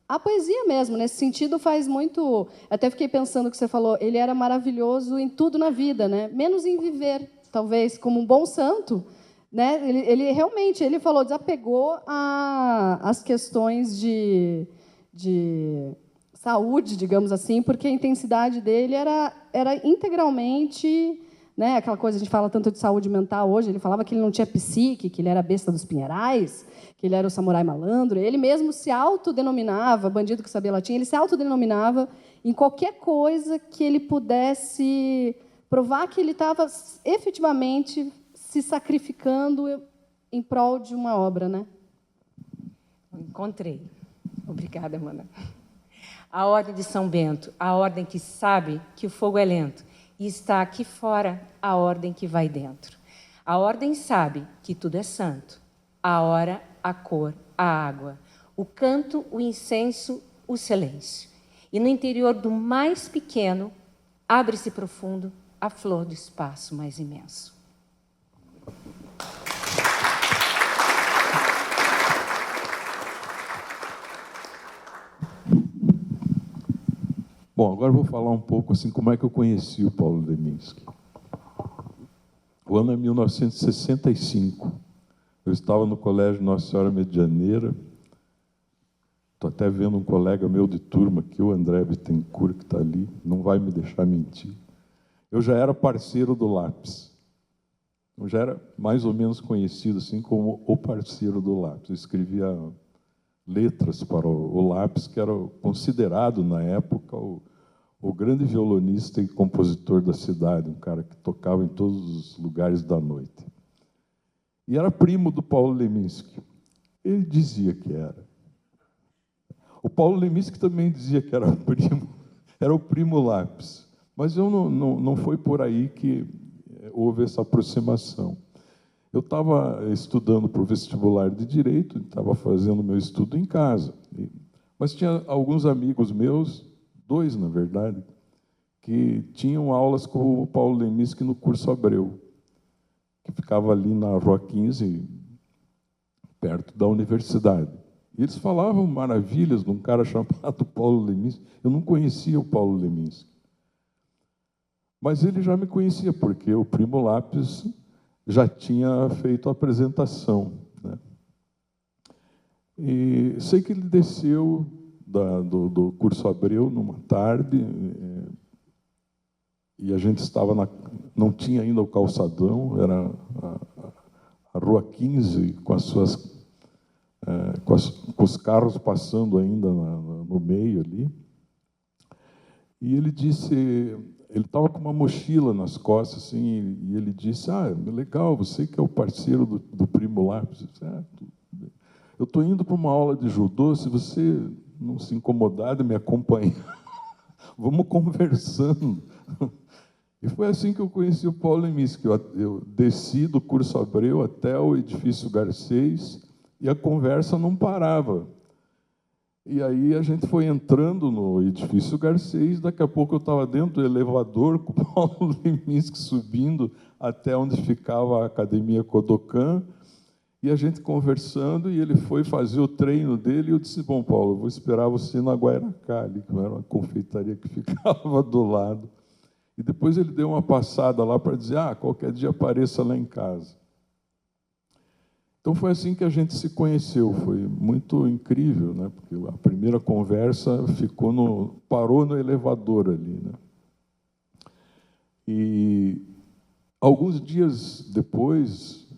à poesia mesmo. Nesse sentido, faz muito... Até fiquei pensando que você falou, ele era maravilhoso em tudo na vida, né? Menos em viver, talvez, como um bom santo, né? Ele realmente, ele falou, desapegou às questões de saúde, digamos assim, porque a intensidade dele era integralmente, né, aquela coisa, a gente fala tanto de saúde mental hoje, ele falava que ele não tinha psique, que ele era a besta dos pinheirais, que ele era o samurai malandro. Ele mesmo se autodenominava, bandido que sabia latim, ele se autodenominava em qualquer coisa que ele pudesse provar que ele estava efetivamente se sacrificando em prol de uma obra, né? Encontrei. Obrigada, Mana. A ordem de São Bento, a ordem que sabe que o fogo é lento, e está aqui fora a ordem que vai dentro. A ordem sabe que tudo é santo, a hora, a cor, a água, o canto, o incenso, o silêncio. E no interior do mais pequeno, abre-se profundo a flor do espaço mais imenso. Bom, agora eu vou falar um pouco assim como é que eu conheci o Paulo Leminski. O ano é 1965. Eu estava no colégio Nossa Senhora Medianeira. Estou até vendo um colega meu de turma aqui, o André Bittencourt, que está ali, não vai me deixar mentir. Eu já era parceiro do Lápis. Eu já era mais ou menos conhecido assim como o parceiro do Lápis. Eu escrevia letras para o Lápis, que era considerado, na época, o grande violonista e compositor da cidade, um cara que tocava em todos os lugares da noite. E era primo do Paulo Leminski. Ele dizia que era. O Paulo Leminski também dizia que era primo, era o primo Lápis. Mas não foi por aí que houve essa aproximação. Eu estava estudando para o vestibular de Direito, estava fazendo meu estudo em casa. Mas tinha alguns amigos meus, 2, na verdade, que tinham aulas com o Paulo Leminski no curso Abreu, que ficava ali na Rua 15, perto da universidade. E eles falavam maravilhas de um cara chamado Paulo Leminski. Eu não conhecia o Paulo Leminski. Mas ele já me conhecia, porque o Primo Lápis já tinha feito a apresentação, né? E sei que ele desceu do Curso Abreu numa tarde, e a gente estava não tinha ainda o calçadão, era a Rua 15, com os carros passando ainda no meio ali. E ele disse, ele estava com uma mochila nas costas, assim, e ele disse, legal, você que é o parceiro do Primo Lápis. Eu disse, eu estou indo para uma aula de judô, se você não se incomodar de me acompanhar, vamos conversando. E foi assim que eu conheci o Paulo Leminski. Eu desci do Curso Abreu até o Edifício Garcês e a conversa não parava. E aí a gente foi entrando no Edifício Garcês, daqui a pouco eu estava dentro do elevador com o Paulo Leminski subindo até onde ficava a Academia Kodokan, e a gente conversando, e ele foi fazer o treino dele, e eu disse, bom, Paulo, eu vou esperar você na Guairacá, ali, que era uma confeitaria que ficava do lado. E depois ele deu uma passada lá para dizer, qualquer dia apareça lá em casa. Então foi assim que a gente se conheceu, foi muito incrível, né? Porque a primeira conversa parou no elevador ali, né? E alguns dias depois,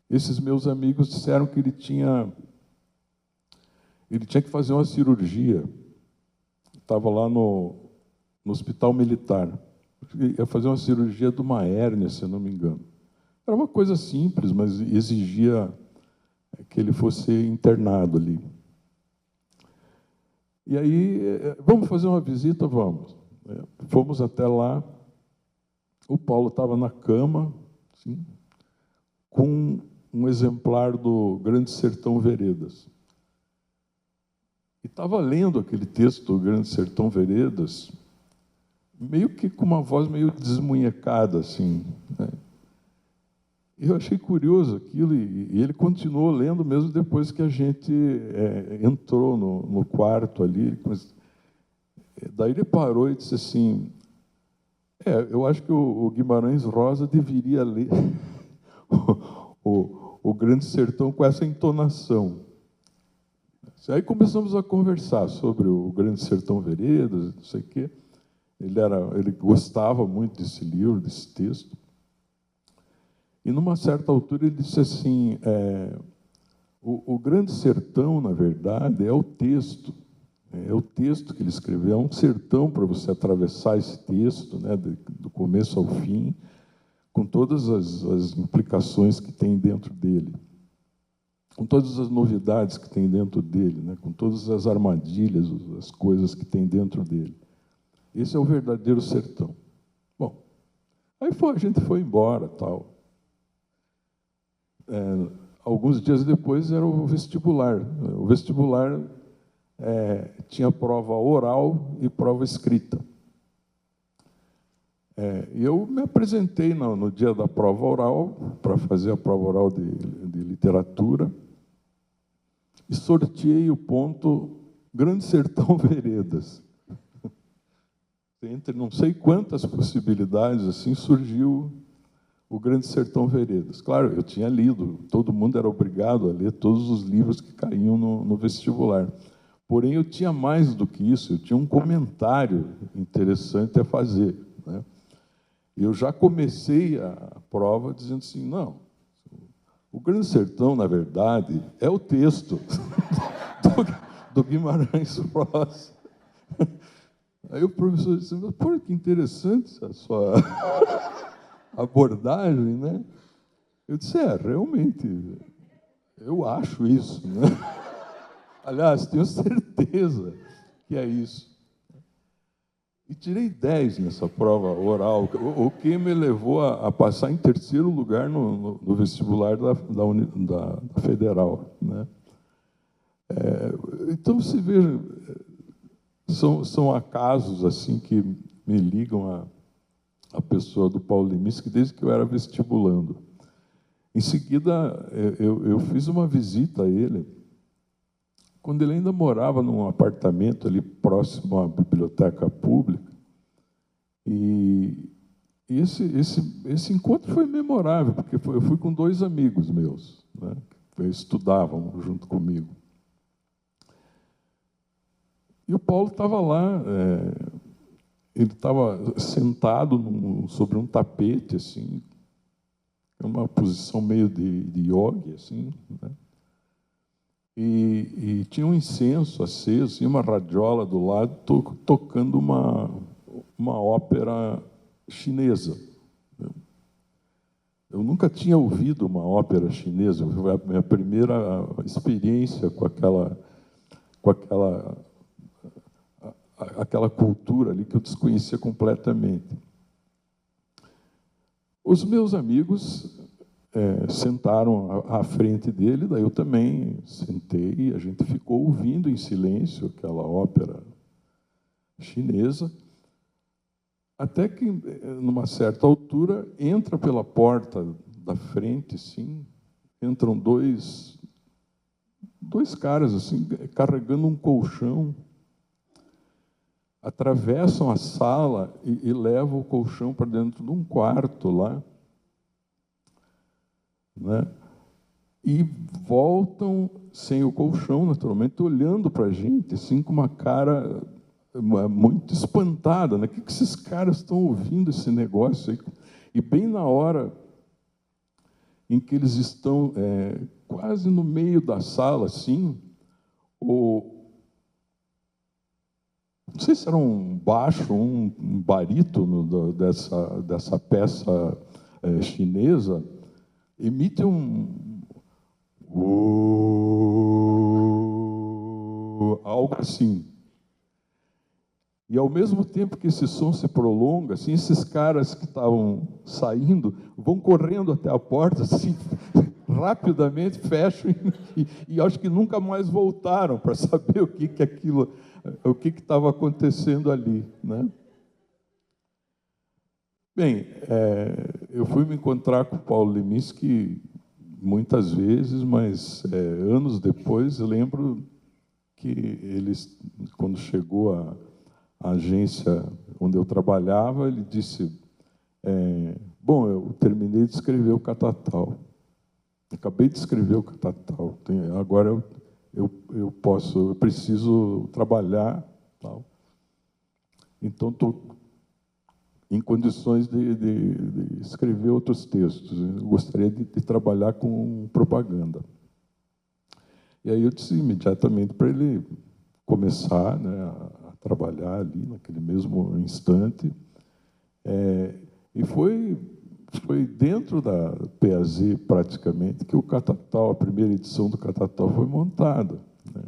esses meus amigos disseram que ele tinha que fazer uma cirurgia. Estava lá no Hospital Militar. Ia fazer uma cirurgia de uma hérnia, se eu não me engano. Era uma coisa simples, mas exigia que ele fosse internado ali. E aí, vamos fazer uma visita? Vamos. Fomos até lá. O Paulo estava na cama, assim, com um exemplar do Grande Sertão Veredas. E estava lendo aquele texto do Grande Sertão Veredas, meio que com uma voz meio desmunhecada, assim, né? Eu achei curioso aquilo, e ele continuou lendo mesmo depois que a gente entrou no quarto ali. Daí ele parou e disse assim, eu acho que o Guimarães Rosa deveria ler o Grande Sertão com essa entonação. Aí começamos a conversar sobre o Grande Sertão Veredas, não sei o quê. Ele gostava muito desse livro, desse texto. E, numa certa altura, ele disse assim, o Grande Sertão, na verdade, é o texto que ele escreveu, é um sertão para você atravessar esse texto, né, do começo ao fim, com todas as implicações que tem dentro dele, com todas as novidades que tem dentro dele, né, com todas as armadilhas, as coisas que tem dentro dele. Esse é o verdadeiro sertão. Bom, aí a gente foi embora, tal. Alguns dias depois era o vestibular. O vestibular tinha prova oral e prova escrita. E eu me apresentei no dia da prova oral, para fazer a prova oral de literatura, e sorteei o ponto Grande Sertão Veredas. Entre não sei quantas possibilidades, assim, surgiu o Grande Sertão Veredas. Claro, eu tinha lido, todo mundo era obrigado a ler todos os livros que caíam no vestibular. Porém, eu tinha mais do que isso, eu tinha um comentário interessante a fazer, né? Eu já comecei a prova dizendo assim, não, o Grande Sertão, na verdade, é o texto do Guimarães Rosa. Aí o professor disse, pô, que interessante a sua abordagem, né? Eu disse, realmente, eu acho isso, né? Aliás, tenho certeza que é isso. E tirei 10 nessa prova oral, o que me levou a passar em terceiro lugar no vestibular da Federal, né? Então, você veja, são acasos assim que me ligam a pessoa do Paulo Leminski desde que eu era vestibulando. Em seguida, eu fiz uma visita a ele quando ele ainda morava num apartamento ali próximo à biblioteca pública. E esse encontro foi memorável, porque eu fui com 2 amigos meus, né, que estudavam junto comigo. E o Paulo estava lá, ele estava sentado sobre um tapete, assim, uma posição meio de yoga, assim, né? E tinha um incenso aceso e uma radiola do lado tocando uma ópera chinesa. Eu nunca tinha ouvido uma ópera chinesa, foi a minha primeira experiência com aquela cultura ali que eu desconhecia completamente. Os meus amigos sentaram à frente dele, daí eu também sentei, e a gente ficou ouvindo em silêncio aquela ópera chinesa, até que, numa certa altura, entra pela porta da frente, sim, entram dois caras assim, carregando um colchão, atravessam a sala e levam o colchão para dentro de um quarto lá, né? E voltam sem o colchão, naturalmente, olhando para a gente, assim, com uma cara muito espantada, né? O que esses caras estão ouvindo esse negócio aí? E bem na hora em que eles estão quase no meio da sala, assim, não sei se era um baixo, um barítono dessa peça chinesa, emite algo assim. E, ao mesmo tempo que esse som se prolonga, assim, esses caras que estavam saindo vão correndo até a porta, assim, rapidamente, fecham e acho que nunca mais voltaram para saber o que estava acontecendo ali, né? Bem, eu fui me encontrar com o Paulo Leminski muitas vezes, mas anos depois eu lembro que ele, quando chegou à agência onde eu trabalhava, ele disse: bom, eu terminei de escrever o Catatal, acabei de escrever o Catatal, agora eu preciso trabalhar, tal. Então estou em condições de escrever outros textos. Eu gostaria de trabalhar com propaganda. E aí eu disse imediatamente para ele começar, né, a trabalhar ali naquele mesmo instante. E foi dentro da PAZ, praticamente, que o Catatal, a primeira edição do Catatal, foi montada, né?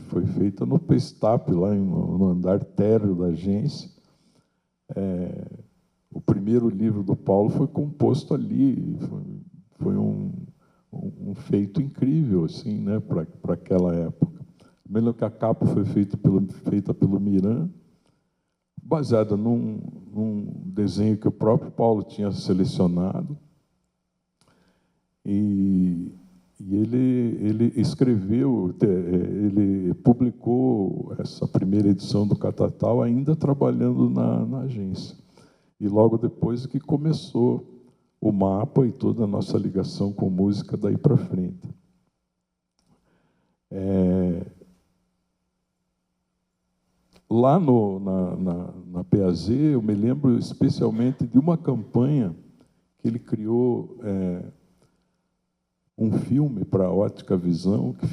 Foi feita no Pestap, lá no andar térreo da agência. O primeiro livro do Paulo foi composto ali, foi um feito incrível, assim, né, para aquela época. Mesmo que a capa foi feita pelo Miran, baseada num desenho que o próprio Paulo tinha selecionado, e ele escreveu, ele publicou essa primeira edição do Catatal ainda trabalhando na agência. E logo depois que começou o mapa e toda a nossa ligação com música daí para frente. Lá na PAZ, eu me lembro especialmente de uma campanha que ele criou, um filme para a Ótica Visão, que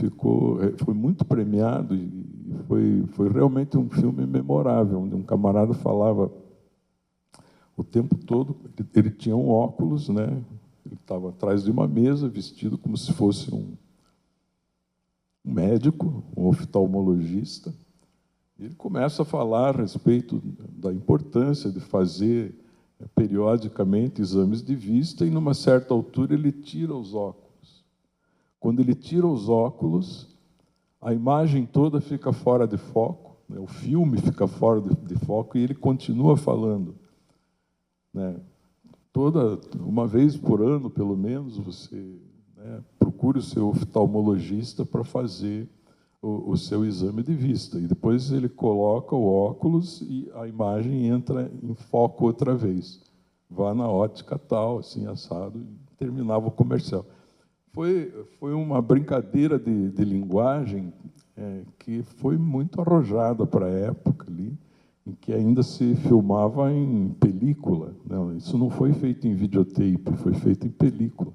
foi muito premiado e foi realmente um filme memorável, onde um camarada falava o tempo todo. Ele tinha um óculos, né? Ele estava atrás de uma mesa, vestido como se fosse um médico, um oftalmologista. Ele começa a falar a respeito da importância de fazer periodicamente exames de vista, e, numa certa altura, ele tira os óculos. Quando ele tira os óculos, a imagem toda fica fora de foco, né? O filme fica fora de foco, e ele continua falando, né? Uma vez por ano, pelo menos, você, né, procura procure o seu oftalmologista para fazer o seu exame de vista. E depois ele coloca o óculos e a imagem entra em foco outra vez. Vá na ótica tal, assim, assado, e terminava o comercial. Foi uma brincadeira de linguagem que foi muito arrojada para a época ali, em que ainda se filmava em película. Não, isso não foi feito em videotape, foi feito em película,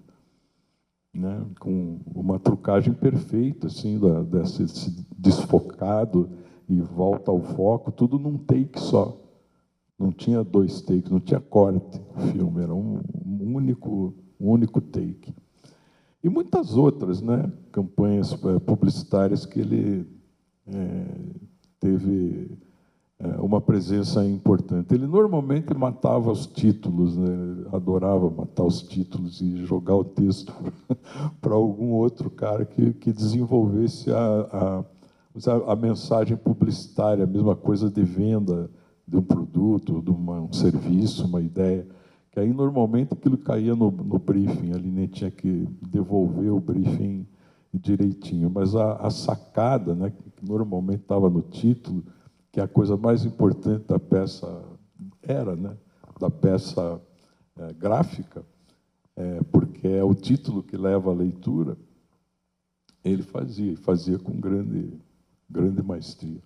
né, com uma trucagem perfeita, assim, desse desfocado e volta ao foco, tudo num take só. Não tinha 2 takes, não tinha corte o filme, era um único take. E muitas outras, né, campanhas publicitárias que ele teve uma presença importante. Ele normalmente matava os títulos, né? Adorava matar os títulos e jogar o texto para algum outro cara que desenvolvesse a mensagem publicitária, a mesma coisa de venda de um produto, de um serviço, uma ideia. Que aí, normalmente, aquilo caía no briefing, ali nem tinha que devolver o briefing direitinho. Mas a sacada, né, que normalmente estava no título, que é a coisa mais importante da peça, né, da peça gráfica, porque é o título que leva à leitura, ele fazia com grande maestria.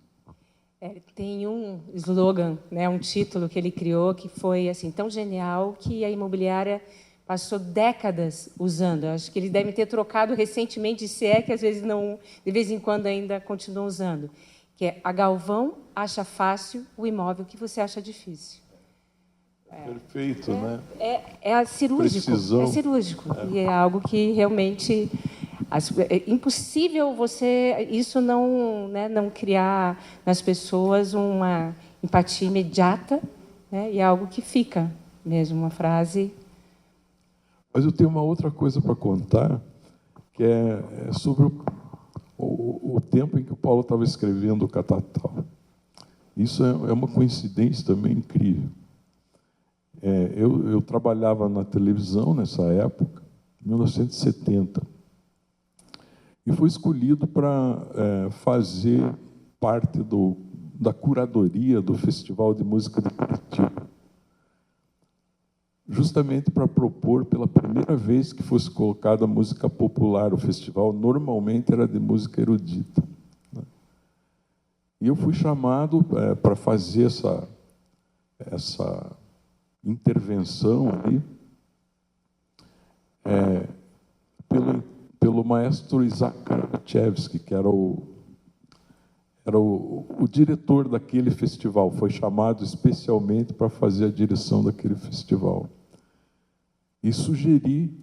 Tem um slogan, né, um título que ele criou que foi assim tão genial que a imobiliária passou décadas usando. Eu acho que ele deve ter trocado recentemente, se é que às vezes não, de vez em quando ainda continua usando, que é: a Galvão acha fácil o imóvel que você acha difícil. Perfeito, né? É cirúrgico. Precisão. É cirúrgico. E é algo que realmente é impossível isso não, né, não criar nas pessoas uma empatia imediata, né, e é algo que fica mesmo, uma frase. Mas eu tenho uma outra coisa para contar, que é sobre o tempo em que o Paulo estava escrevendo o Catatal. Isso é uma coincidência também incrível. Eu trabalhava na televisão nessa época, 1970, e fui escolhido para fazer parte da curadoria do Festival de Música de Curitiba, justamente para propor pela primeira vez que fosse colocada música popular. O festival normalmente era de música erudita, né? E eu fui chamado para fazer essa intervenção ali pelo maestro Isaac Karabatchevsky, que era o diretor daquele festival. Foi chamado especialmente para fazer a direção daquele festival. E sugeri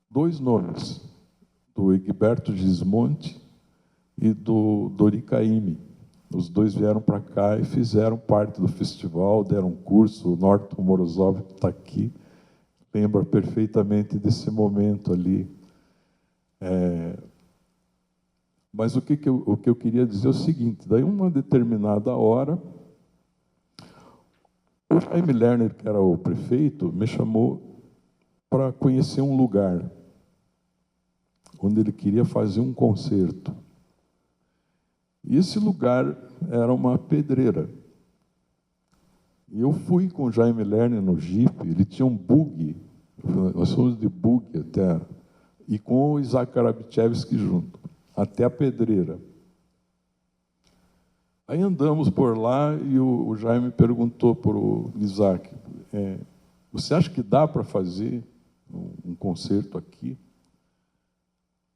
2 nomes, do Egberto Gismonti e do Dori Caymmi. Os 2 vieram para cá e fizeram parte do festival, deram um curso. O Norton Morozov, que está aqui, lembra perfeitamente desse momento ali. Mas o que eu queria dizer é o seguinte: daí, uma determinada hora, o Jaime Lerner, que era o prefeito, me chamou para conhecer um lugar onde ele queria fazer um concerto. E esse lugar era uma pedreira. E eu fui com o Jaime Lerner no Jeep, ele tinha um buggy, nós fomos de buggy até, e com o Isaac Karabatchevsky junto, até a pedreira. Aí andamos por lá e o Jaime perguntou para o Isaac: você acha que dá para fazer um concerto aqui?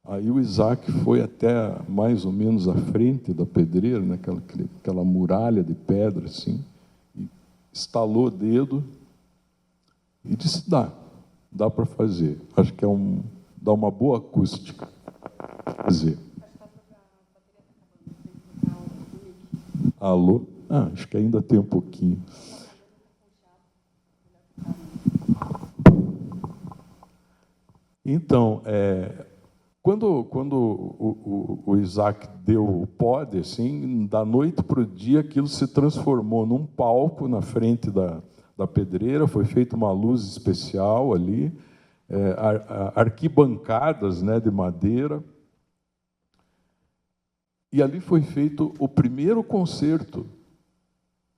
Aí o Isaac foi até mais ou menos à frente da pedreira, né, aquela muralha de pedra, assim, e estalou o dedo e disse: dá para fazer. Acho que dá uma boa acústica fazer. Alô? Acho que ainda tem um pouquinho. Então, quando o Isaac deu o pod, assim, da noite para o dia, aquilo se transformou num palco na frente da pedreira. Foi feita uma luz especial ali, arquibancadas, né, de madeira. E ali foi feito o primeiro concerto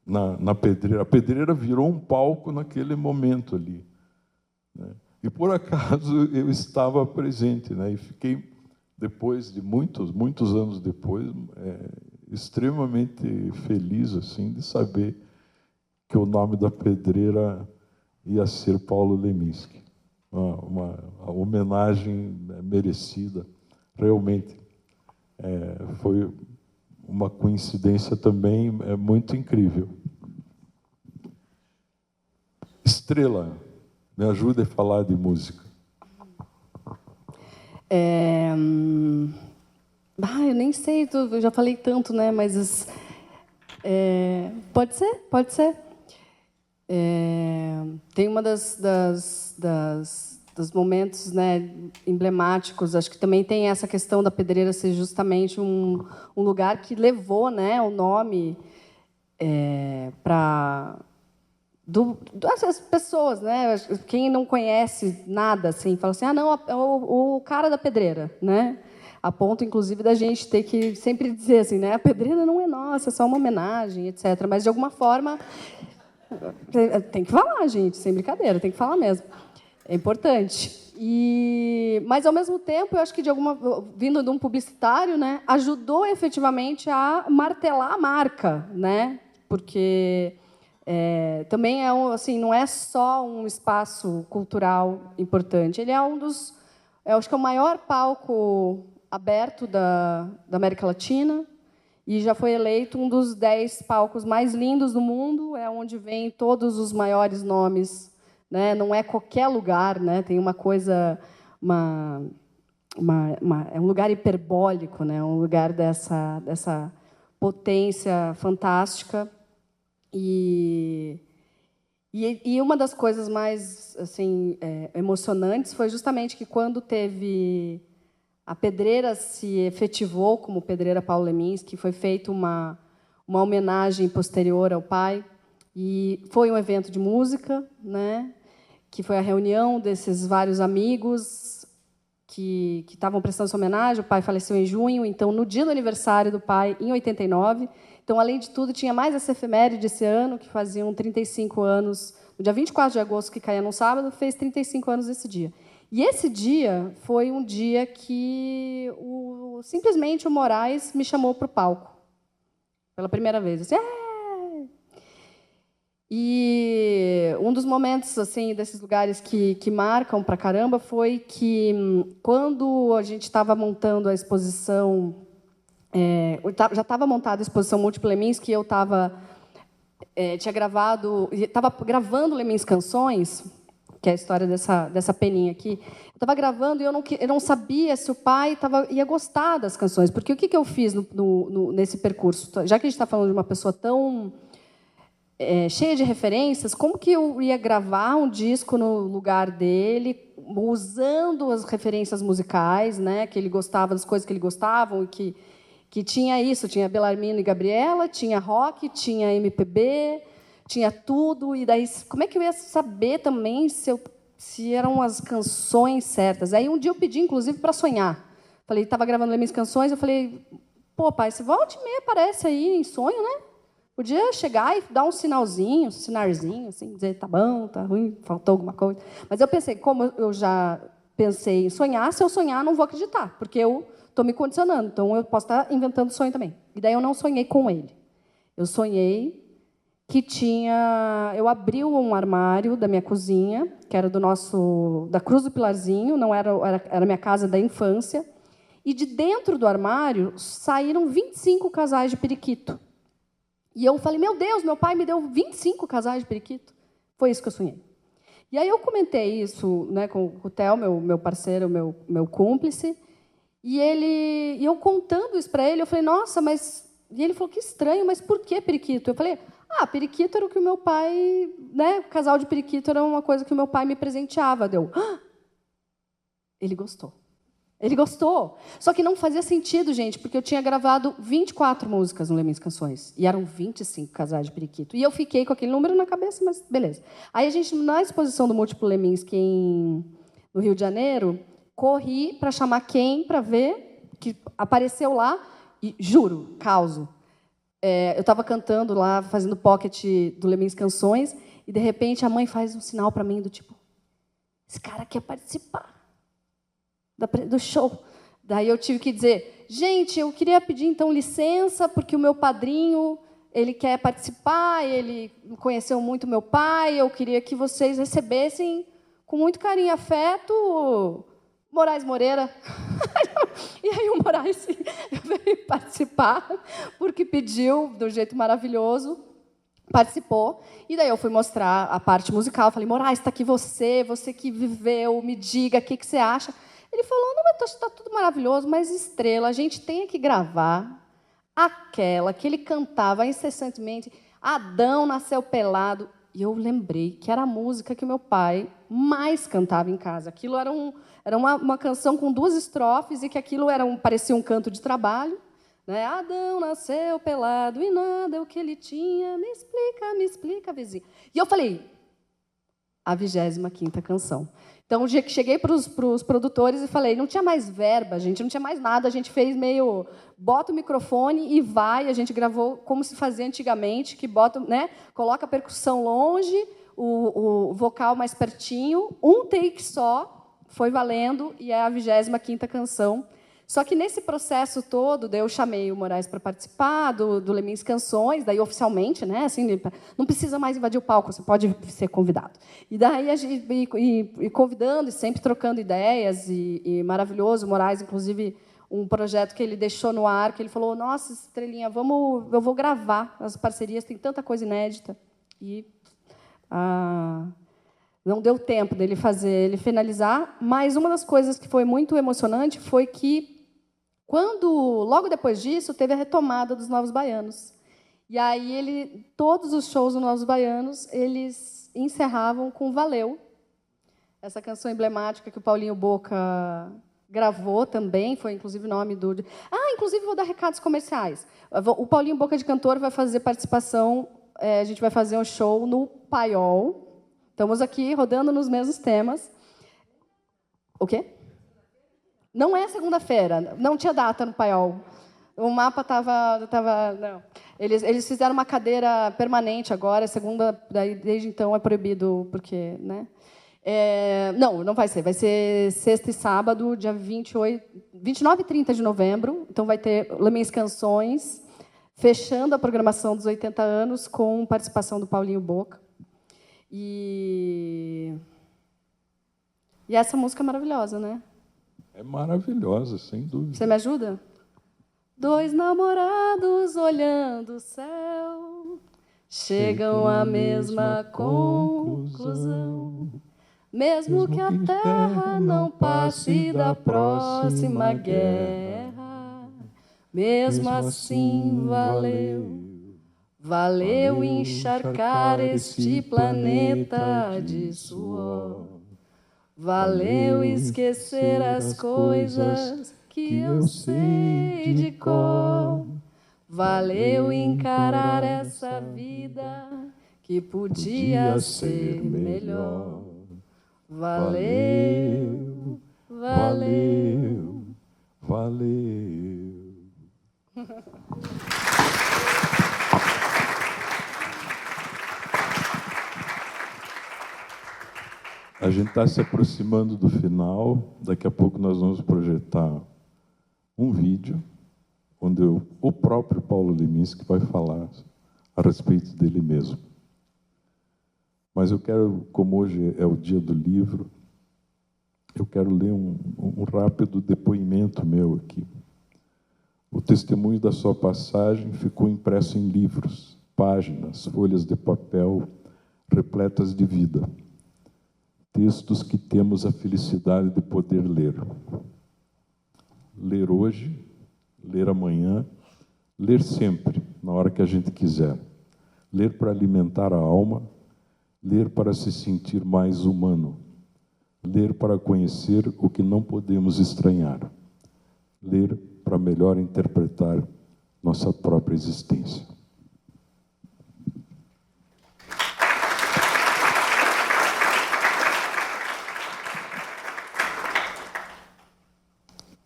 na Pedreira. A Pedreira virou um palco naquele momento ali, né? E, por acaso, eu estava presente, né? E fiquei, depois de muitos anos depois, extremamente feliz assim, de saber que o nome da pedreira ia ser Paulo Leminski. Uma homenagem merecida, realmente. Foi uma coincidência também muito incrível. Estrela, me ajude a falar de música. Eu nem sei, eu já falei tanto, né? Mas pode ser. Tem uma dos momentos, né, emblemáticos. Acho que também tem essa questão da Pedreira ser justamente um lugar que levou, né, o nome para as pessoas, né? Quem não conhece nada, assim, fala assim, não, é o cara da pedreira, né? A ponto, inclusive, da gente ter que sempre dizer assim, né? A pedreira não é nossa, é só uma homenagem, etc. Mas, de alguma forma, tem que falar, gente, sem brincadeira, tem que falar mesmo. É importante. Mas, ao mesmo tempo, eu acho que, vindo de um publicitário, né, ajudou efetivamente a martelar a marca, né? Porque também assim, não é só um espaço cultural importante, ele é eu acho que é o maior palco aberto da América Latina e já foi eleito um dos 10 palcos mais lindos do mundo, é onde vêm todos os maiores nomes, né? Não é qualquer lugar, né? Tem uma coisa, é um lugar hiperbólico, né? Um lugar dessa potência fantástica. E uma das coisas mais assim emocionantes foi justamente que, quando teve a Pedreira se efetivou como Pedreira Paulo Leminski, foi feita uma homenagem posterior ao pai, e foi um evento de música, né, que foi a reunião desses vários amigos que estavam prestando essa homenagem. O pai faleceu em junho, então, no dia do aniversário do pai, em 89. Então, além de tudo, tinha mais essa efeméride esse ano, que faziam 35 anos. No dia 24 de agosto, que caía num sábado, fez 35 anos esse dia. E esse dia foi um dia que simplesmente o Moraes me chamou para o palco. Pela primeira vez. Assim, E um dos momentos, assim, desses lugares que marcam pra caramba foi que, quando a gente estava montando a exposição, já estava montada a exposição Múltiplo Leminski, e eu estava gravando Leminski Canções, que é a história dessa peninha aqui. Eu estava gravando e eu não sabia se o pai ia gostar das canções, porque o que eu fiz nesse percurso? Já que a gente está falando de uma pessoa tão cheia de referências, como que eu ia gravar um disco no lugar dele, usando as referências musicais, né, que ele gostava, das coisas que ele gostava, e que tinha isso, tinha Belarmino e Gabriela, tinha rock, tinha MPB, tinha tudo. E daí, como é que eu ia saber também se eram as canções certas? Aí um dia eu pedi, inclusive, para sonhar. Falei, estava gravando minhas canções, eu falei, pô, pai, você volta e meia aparece aí em sonho, né? Podia chegar e dar um sinalzinho, assim, dizer, tá bom, tá ruim, faltou alguma coisa. Mas eu pensei, como eu já pensei em sonhar, se eu sonhar, não vou acreditar, porque eu estou me condicionando, então eu posso estar inventando sonho também. E daí eu não sonhei com ele. Eu sonhei que eu abri um armário da minha cozinha, que era da Cruz do Pilarzinho, não era a minha casa da infância, e de dentro do armário saíram 25 casais de periquito. E eu falei, meu Deus, meu pai me deu 25 casais de periquito. Foi isso que eu sonhei. E aí eu comentei isso, né, com o Theo, meu parceiro, meu cúmplice, e eu contando isso para ele, eu falei, nossa, mas... E ele falou, que estranho, mas por que periquito? Eu falei, periquito era o que o meu pai... né, casal de periquito era uma coisa que o meu pai me presenteava. Deu, ele gostou. Ele gostou. Só que não fazia sentido, gente, porque eu tinha gravado 24 músicas no Leminski Canções. E eram 25 casais de periquito. E eu fiquei com aquele número na cabeça, mas beleza. Aí a gente, na exposição do Múltiplo Leminski no Rio de Janeiro, corri para chamar quem para ver, que apareceu lá, e juro, causo. Eu estava cantando lá, fazendo pocket do Lemins Canções, e, de repente, a mãe faz um sinal para mim do tipo, esse cara quer participar do show. Daí eu tive que dizer, gente, eu queria pedir, então, licença, porque o meu padrinho, ele quer participar, ele conheceu muito meu pai, eu queria que vocês recebessem, com muito carinho e afeto, Moraes Moreira. E aí o Moraes veio participar, porque pediu, do jeito maravilhoso, participou. E daí eu fui mostrar a parte musical. Falei, Moraes, está aqui você que viveu, me diga, o que você acha? Ele falou, não, mas está tudo maravilhoso, mas Estrela, a gente tem que gravar aquela que ele cantava incessantemente, Adão nasceu pelado. E eu lembrei que era a música que o meu pai mais cantava em casa. Aquilo era uma canção com 2 estrofes e que aquilo parecia um canto de trabalho. Né? Adão nasceu pelado e nada é o que ele tinha. Me explica, vizinho. E eu falei, a 25ª canção. Então, o dia que cheguei para os produtores e falei, não tinha mais verba, gente, não tinha mais nada, a gente fez meio, bota o microfone e vai, a gente gravou como se fazia antigamente, que bota, né, coloca a percussão longe, o vocal mais pertinho, um take só, foi valendo, e é a 25ª canção. Só que nesse processo todo, daí eu chamei o Moraes para participar do Lemins Canções, daí oficialmente, né, assim, não precisa mais invadir o palco, você pode ser convidado. E daí a gente e convidando e sempre trocando ideias e maravilhoso. O Moraes, inclusive, um projeto que ele deixou no ar, que ele falou: "Nossa, Estrelinha, eu vou gravar as parcerias, tem tanta coisa inédita". E não deu tempo dele ele finalizar, mas uma das coisas que foi muito emocionante foi que logo depois disso, teve a retomada dos Novos Baianos. E aí todos os shows dos Novos Baianos, eles encerravam com Valeu, essa canção emblemática que o Paulinho Boca gravou também, foi inclusive o nome do... inclusive vou dar recados comerciais. O Paulinho Boca de Cantor vai fazer participação, a gente vai fazer um show no Paiol. Estamos aqui rodando nos mesmos temas. O quê? Não é segunda-feira, não tinha data no Paiol. O mapa estava não. Eles fizeram uma cadeira permanente agora, segunda, daí, desde então é proibido, porque, né? Não vai ser sexta e sábado, dia 29 e 30 de novembro. Então vai ter Lemins Canções, fechando a programação dos 80 anos, com participação do Paulinho Boca. E essa música é maravilhosa, né? É maravilhosa, sem dúvida. Você me ajuda? 2 namorados olhando o céu chegam à mesma conclusão. Mesmo que a terra não passe da próxima guerra, mesmo assim valeu encharcar este planeta de suor. Valeu esquecer as coisas que eu sei de cor. Valeu encarar essa vida que podia ser melhor. Valeu. A gente está se aproximando do final. Daqui a pouco nós vamos projetar um vídeo onde o próprio Paulo Leminski vai falar a respeito dele mesmo. Mas eu quero, como hoje é o dia do livro, eu quero ler um rápido depoimento meu aqui. O testemunho da sua passagem ficou impresso em livros, páginas, folhas de papel repletas de vida. Textos que temos a felicidade de poder ler. Ler hoje, ler amanhã, ler sempre, na hora que a gente quiser. Ler para alimentar a alma, ler para se sentir mais humano. Ler para conhecer o que não podemos estranhar. Ler para melhor interpretar nossa própria existência.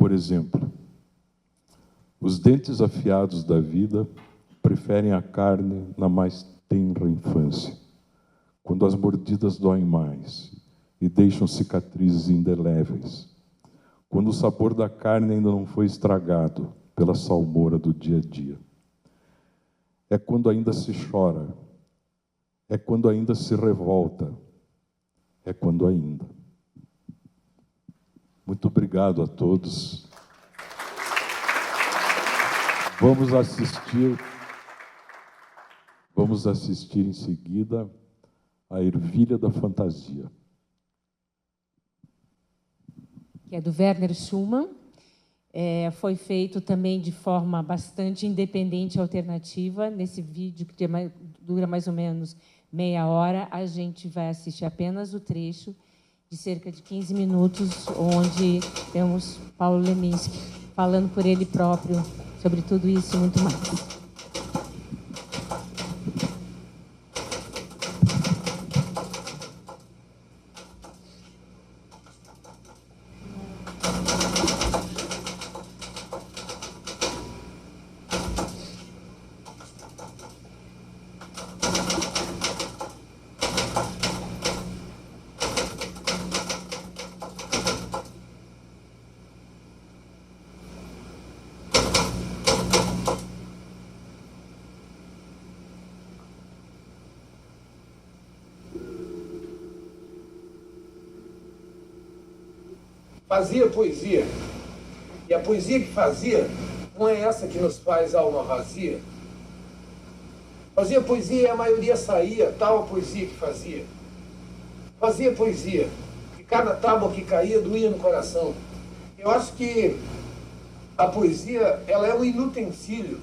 Por exemplo, os dentes afiados da vida preferem a carne na mais tenra infância, quando as mordidas doem mais e deixam cicatrizes indeléveis, quando o sabor da carne ainda não foi estragado pela salmoura do dia a dia. É quando ainda se chora, é quando ainda se revolta, é quando ainda. Muito obrigado a todos. Vamos assistir em seguida a Ervilha da Fantasia. Que é do Werner Schumann. Foi feito também de forma bastante independente e alternativa. Nesse vídeo, que dura mais ou menos meia hora, a gente vai assistir apenas o trecho de cerca de 15 minutos, onde temos Paulo Leminski falando por ele próprio sobre tudo isso e muito mais. Fazia poesia, e a poesia que fazia não é essa que nos faz alma vazia. Fazia poesia e a maioria saía, tal a poesia que fazia. Fazia poesia, e cada tábua que caía doía no coração. Eu acho que a poesia, ela é um inutensílio.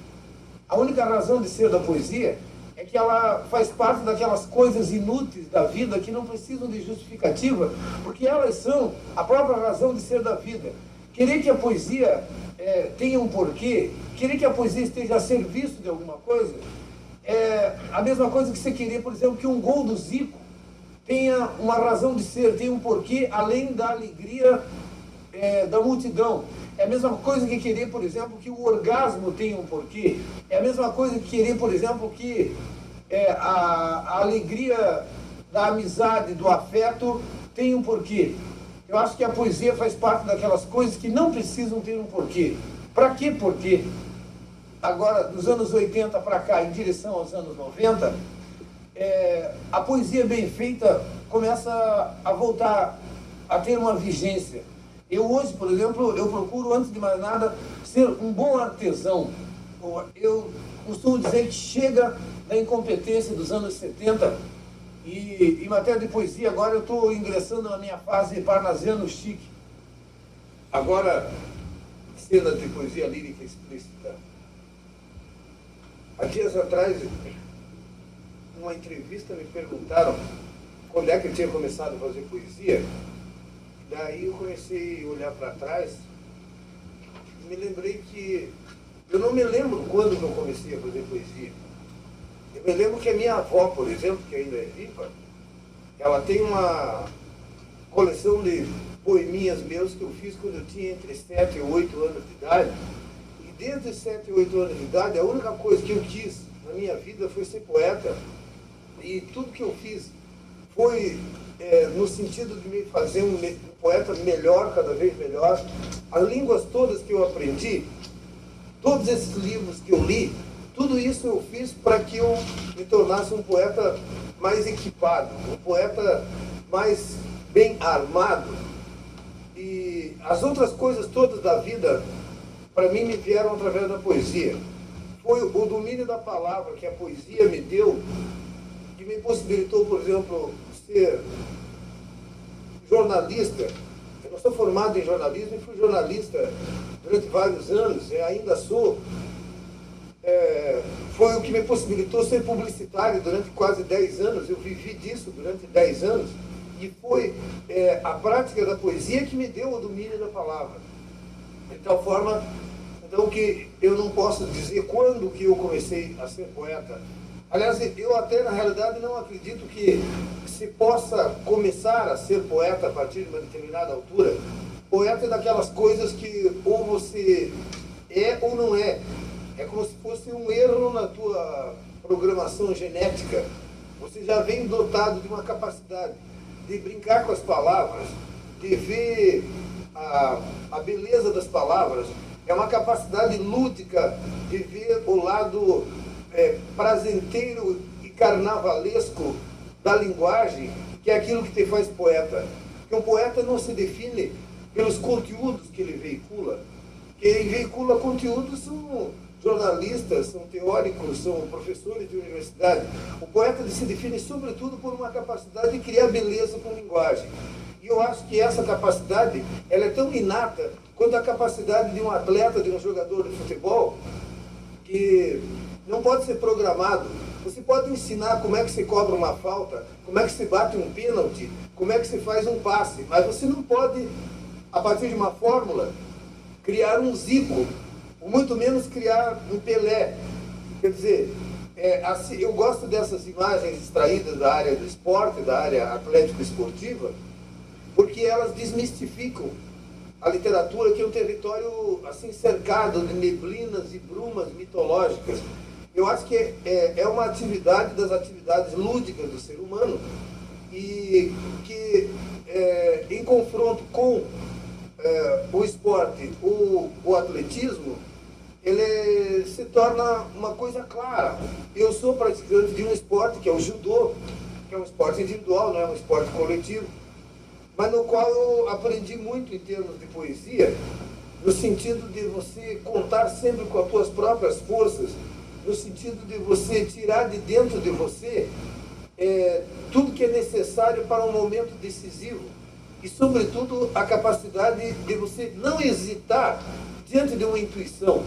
A única razão de ser da poesia é que ela faz parte daquelas coisas inúteis da vida que não precisam de justificativa, porque elas são a própria razão de ser da vida. Querer que a poesia tenha um porquê, querer que a poesia esteja a serviço de alguma coisa, é a mesma coisa que você querer, por exemplo, que um gol do Zico tenha uma razão de ser, tenha um porquê, além da alegria da multidão. É a mesma coisa que querer, por exemplo, que o orgasmo tenha um porquê. É a mesma coisa que querer, por exemplo, que a alegria da amizade, do afeto, tenha um porquê. Eu acho que a poesia faz parte daquelas coisas que não precisam ter um porquê. Para que porquê? Agora, dos anos 80 para cá, em direção aos anos 90, a poesia bem feita começa a voltar a ter uma vigência. Eu hoje, por exemplo, eu procuro, antes de mais nada, ser um bom artesão. Eu costumo dizer que chega da incompetência dos anos 70 e, em matéria de poesia, agora eu estou ingressando na minha fase parnasiano chique. Agora, cena de poesia lírica explícita. Há dias atrás, numa entrevista, me perguntaram quando é que eu tinha começado a fazer poesia. Daí eu comecei a olhar para trás e me lembrei que eu não me lembro quando eu comecei a fazer poesia. Eu me lembro que a minha avó, por exemplo, que ainda é viva, ela tem uma coleção de poeminhas meus que eu fiz quando eu tinha entre 7 e 8 anos de idade. E desde 7 e 8 anos de idade, a única coisa que eu quis na minha vida foi ser poeta. E tudo que eu fiz foi no sentido de me fazer um poeta melhor, cada vez melhor. As línguas todas que eu aprendi, todos esses livros que eu li, tudo isso eu fiz para que eu me tornasse um poeta mais equipado, um poeta mais bem armado. E as outras coisas todas da vida, para mim, me vieram através da poesia. Foi o domínio da palavra que a poesia me deu, que me possibilitou, por exemplo, ser jornalista. Eu não sou formado em jornalismo e fui jornalista durante vários anos, e ainda sou. Foi o que me possibilitou ser publicitário durante quase 10 anos. Eu vivi disso durante 10 anos. E foi a prática da poesia que me deu o domínio da palavra. De tal forma, então, que eu não posso dizer quando que eu comecei a ser poeta. Aliás, eu até, na realidade, não acredito que se possa começar a ser poeta a partir de uma determinada altura, Poeta é daquelas coisas que ou você é ou não é. É como se fosse um erro na tua programação genética. Você já vem dotado de uma capacidade de brincar com as palavras, de ver a beleza das palavras. É uma capacidade lúdica de ver o lado prazenteiro e carnavalesco da linguagem, que é aquilo que te faz poeta. Porque um poeta não se define pelos conteúdos que ele veicula. Quem veicula conteúdos são jornalistas, são teóricos, são professores de universidade. O poeta se define sobretudo por uma capacidade de criar beleza com linguagem. E eu acho que essa capacidade ela é tão inata quanto a capacidade de um atleta, de um jogador de futebol, que não pode ser programado. Você pode ensinar como é que se cobra uma falta, como é que se bate um pênalti, como é que se faz um passe, mas você não pode, a partir de uma fórmula, criar um Zico, ou muito menos criar um Pelé. Quer dizer, assim, eu gosto dessas imagens extraídas da área do esporte, da área atlético-esportiva, porque elas desmistificam a literatura, que é um território assim cercado de neblinas e brumas mitológicas. Eu acho que é uma atividade das atividades lúdicas do ser humano e que, em confronto com o esporte, o atletismo, ele se torna uma coisa clara. Eu sou praticante de um esporte que é o judô, que é um esporte individual, não é um esporte coletivo, mas no qual eu aprendi muito em termos de poesia, no sentido de você contar sempre com as tuas próprias forças, no sentido de você tirar de dentro de você tudo que é necessário para um momento decisivo e, sobretudo, a capacidade de você não hesitar diante de uma intuição.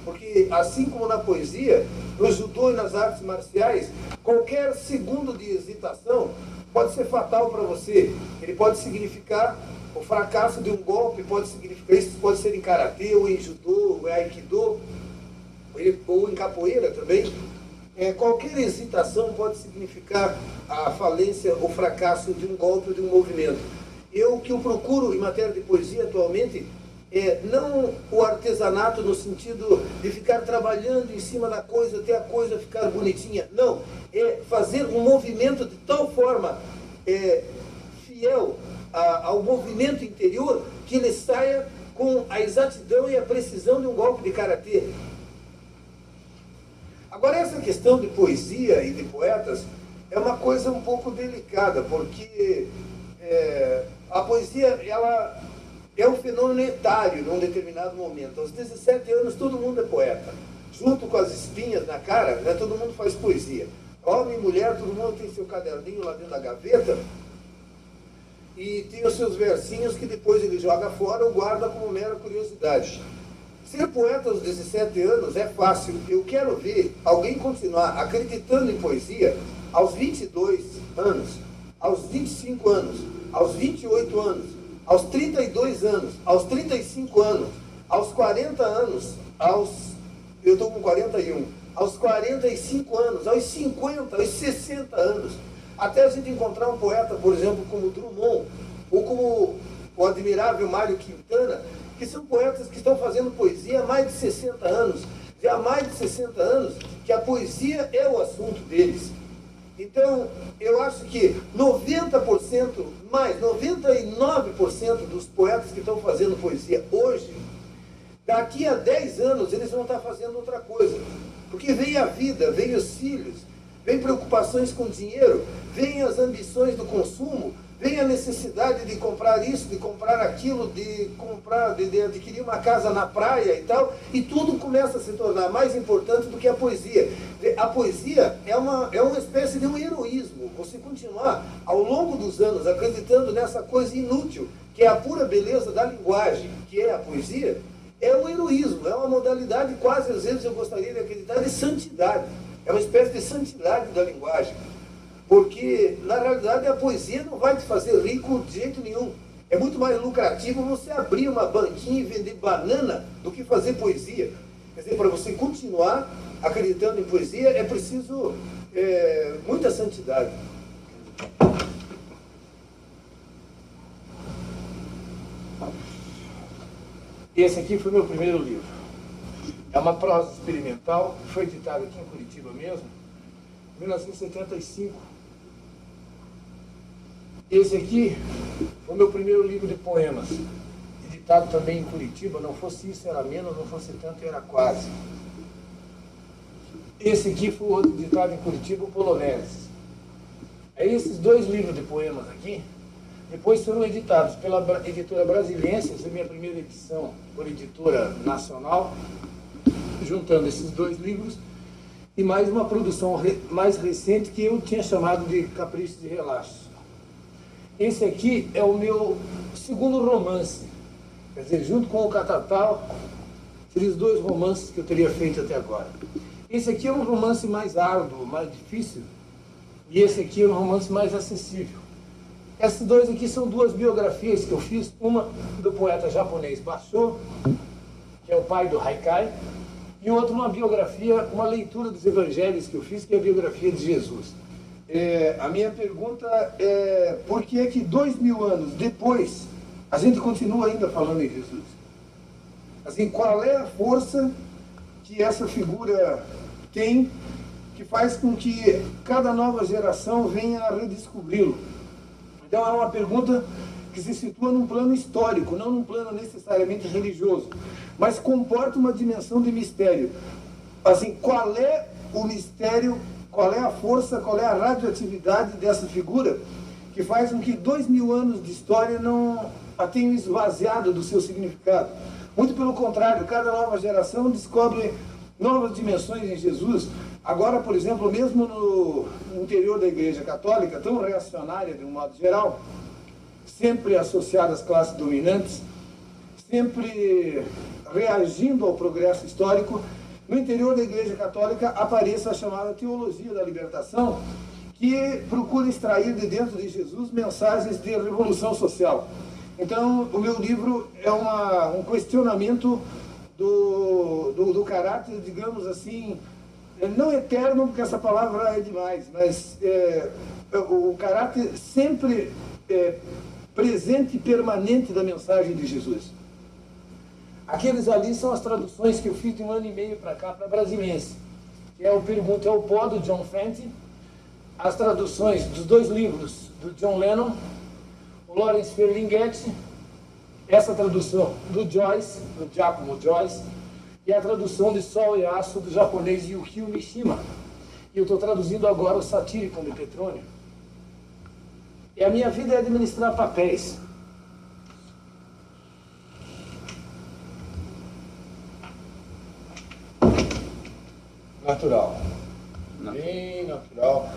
Porque, assim como na poesia, no judô e nas artes marciais, qualquer segundo de hesitação pode ser fatal para você. Ele pode significar o fracasso de um golpe, pode significar isso, pode ser em karatê, ou em judô, ou em aikido, ou em capoeira também. Qualquer hesitação pode significar a falência ou fracasso de um golpe ou de um movimento. O que eu procuro em matéria de poesia atualmente não o artesanato no sentido de ficar trabalhando em cima da coisa até a coisa ficar bonitinha. Não, é fazer um movimento de tal forma fiel ao movimento interior que ele saia com a exatidão e a precisão de um golpe de karatê. Agora, essa questão de poesia e de poetas é uma coisa um pouco delicada, porque a poesia ela é um fenômeno etário num determinado momento. Aos 17 anos todo mundo é poeta. Junto com as espinhas na cara, né, todo mundo faz poesia. Homem e mulher, todo mundo tem seu caderninho lá dentro da gaveta e tem os seus versinhos que depois ele joga fora ou guarda como mera curiosidade. Ser poeta aos 17 anos é fácil. Eu quero ver alguém continuar acreditando em poesia aos 22 anos, aos 25 anos, aos 28 anos, aos 32 anos, aos 35 anos, aos 40 anos, eu estou com 41, aos 45 anos, aos 50, aos 60 anos, até a gente encontrar um poeta, por exemplo, como Drummond, ou como o admirável Mário Quintana, que são poetas que estão fazendo poesia há mais de 60 anos, já há mais de 60 anos, que a poesia é o assunto deles. Então, eu acho que 90%, mais 99% dos poetas que estão fazendo poesia hoje, daqui a 10 anos eles vão estar fazendo outra coisa. Porque vem a vida, vem os filhos, vem preocupações com dinheiro, vem as ambições do consumo, vem a necessidade de comprar isso, de comprar aquilo, de adquirir uma casa na praia e tal, e tudo começa a se tornar mais importante do que a poesia. A poesia é uma espécie de um heroísmo. Você continuar, ao longo dos anos, acreditando nessa coisa inútil, que é a pura beleza da linguagem, que é a poesia, é um heroísmo, é uma modalidade quase, às vezes, eu gostaria de acreditar, de santidade. É uma espécie de santidade da linguagem. Porque, na realidade, a poesia não vai te fazer rico de jeito nenhum. É muito mais lucrativo você abrir uma banquinha e vender banana do que fazer poesia. Quer dizer, para você continuar acreditando em poesia, é preciso muita santidade. Esse aqui foi meu primeiro livro. É uma prosa experimental, foi editado aqui em Curitiba mesmo, em 1975. Esse aqui foi meu primeiro livro de poemas, editado também em Curitiba. Não fosse isso, era menos, não fosse tanto, era quase. Esse aqui foi outro editado em Curitiba, o Poloneses. Aí esses dois livros de poemas aqui, depois foram editados pela editora Brasiliense, essa é a minha primeira edição por editora nacional, juntando esses dois livros, e mais uma produção mais recente que eu tinha chamado de Caprichos de Relaxo. Esse aqui é o meu segundo romance, quer dizer, junto com o Catatal, seriam os dois romances que eu teria feito até agora. Esse aqui é um romance mais árduo, mais difícil, e esse aqui é um romance mais acessível. Esses dois aqui são duas biografias que eu fiz, uma do poeta japonês Basho, que é o pai do Haikai, e outra uma biografia, uma leitura dos evangelhos que eu fiz, que é a biografia de Jesus. A minha pergunta é, por que é que 2000 anos depois a gente continua ainda falando em Jesus? Assim, qual é a força que essa figura tem, que faz com que cada nova geração venha a redescobri-lo? Então é uma pergunta que se situa num plano histórico, não num plano necessariamente religioso, mas comporta uma dimensão de mistério. Assim, qual é o mistério, qual é a força, qual é a radioatividade dessa figura que faz com que 2000 anos de história não a tenham esvaziado do seu significado? Muito pelo contrário, cada nova geração descobre novas dimensões em Jesus. Agora, por exemplo, mesmo no interior da Igreja Católica, tão reacionária de um modo geral, sempre associada às classes dominantes, sempre reagindo ao progresso histórico, no interior da Igreja Católica aparece a chamada teologia da libertação, que procura extrair de dentro de Jesus mensagens de revolução social. Então, o meu livro é um questionamento do caráter, digamos assim, não eterno, porque essa palavra é demais, mas o caráter sempre presente e permanente da mensagem de Jesus. Aqueles ali são as traduções que eu fiz de 1 ano e meio para cá, para Brasiliense. É o Pergunta é o Pó, do John Fenton, as traduções dos dois livros do John Lennon, o Lawrence Ferlinghetti, essa tradução do Joyce, do Giacomo Joyce, e a tradução de Sol e Aço do japonês Yukio Mishima. E eu estou traduzindo agora o Satyricon de Petrônio. E a minha vida é administrar papéis. Natural. Bem natural.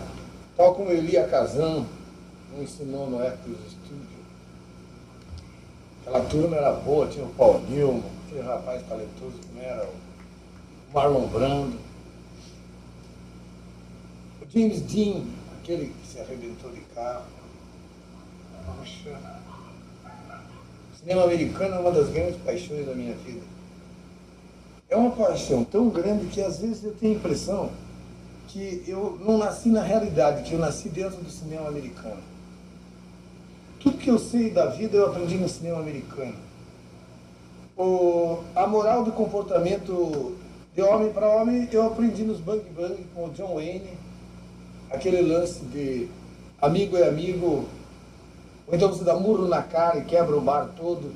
Tal como Elia Kazan me ensinou no Actors Studio. Aquela turma era boa, tinha o Paul Newman, aquele rapaz talentoso como era o Marlon Brando. O James Dean, aquele que se arrebentou de carro. Poxa. O cinema americano é uma das grandes paixões da minha vida. É uma paixão tão grande que às vezes eu tenho a impressão que eu não nasci na realidade, que eu nasci dentro do cinema americano. Tudo que eu sei da vida eu aprendi no cinema americano. A moral do comportamento de homem para homem eu aprendi nos Bang Bang com o John Wayne, aquele lance de amigo é amigo, ou então você dá murro na cara e quebra o bar todo.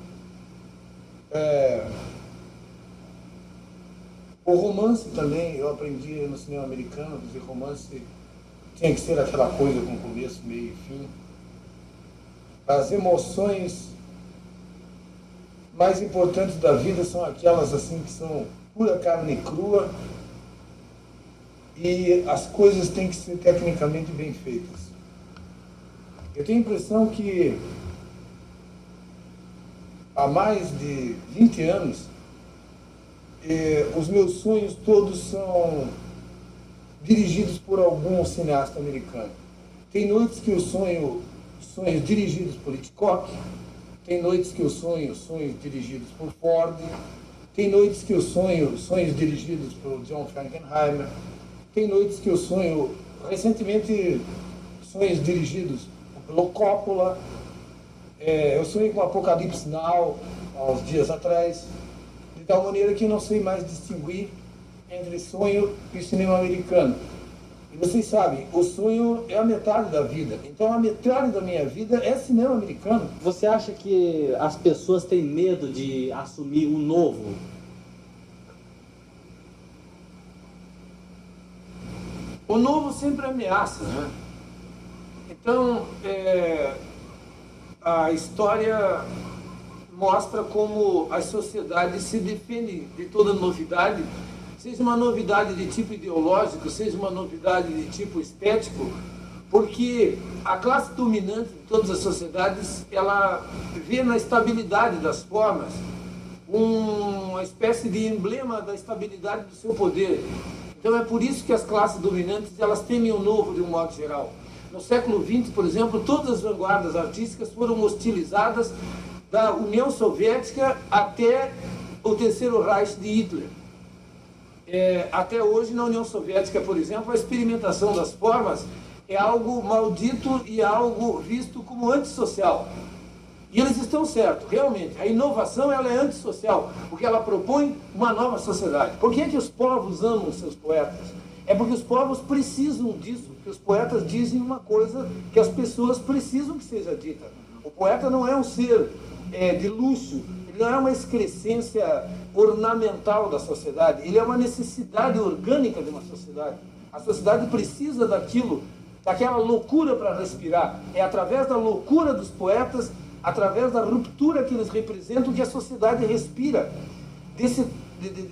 O romance também eu aprendi no cinema americano, que romance tinha que ser aquela coisa com começo, meio e fim. As emoções mais importantes da vida são aquelas assim que são pura carne crua, e as coisas têm que ser tecnicamente bem feitas. Eu tenho a impressão que há mais de 20 anos os meus sonhos todos são dirigidos por algum cineasta americano. Tem noites que eu sonho sonhos dirigidos por Hitchcock, tem noites que eu sonho sonhos dirigidos por Ford, tem noites que eu sonho sonhos dirigidos por John Frankenheimer, tem noites que eu sonho, recentemente, sonhos dirigidos pelo Coppola. Eu sonhei com Apocalipse Now, há uns dias atrás. tal maneira que eu não sei mais distinguir entre sonho e cinema americano. E vocês sabem, o sonho é a metade da vida. Então a metade da minha vida é cinema americano. Você acha que as pessoas têm medo de assumir o novo? O novo sempre ameaça, né? Então, a história mostra como as sociedades se defendem de toda novidade, seja uma novidade de tipo ideológico, seja uma novidade de tipo estético, porque a classe dominante de todas as sociedades, ela vê na estabilidade das formas uma espécie de emblema da estabilidade do seu poder. Então é por isso que as classes dominantes, elas temem o novo de um modo geral. No século XX, por exemplo, todas as vanguardas artísticas foram hostilizadas da União Soviética até o Terceiro Reich de Hitler. Até hoje, na União Soviética, por exemplo, a experimentação das formas é algo maldito e algo visto como antissocial. E eles estão certos, realmente. A inovação, ela é antissocial, porque ela propõe uma nova sociedade. Por que é que os povos amam seus poetas? É porque os povos precisam disso, porque os poetas dizem uma coisa que as pessoas precisam que seja dita. O poeta não é um ser de luxo, ele não é uma excrescência ornamental da sociedade, ele é uma necessidade orgânica de uma sociedade. A sociedade precisa daquilo, daquela loucura para respirar. É através da loucura dos poetas, através da ruptura que eles representam, que a sociedade respira.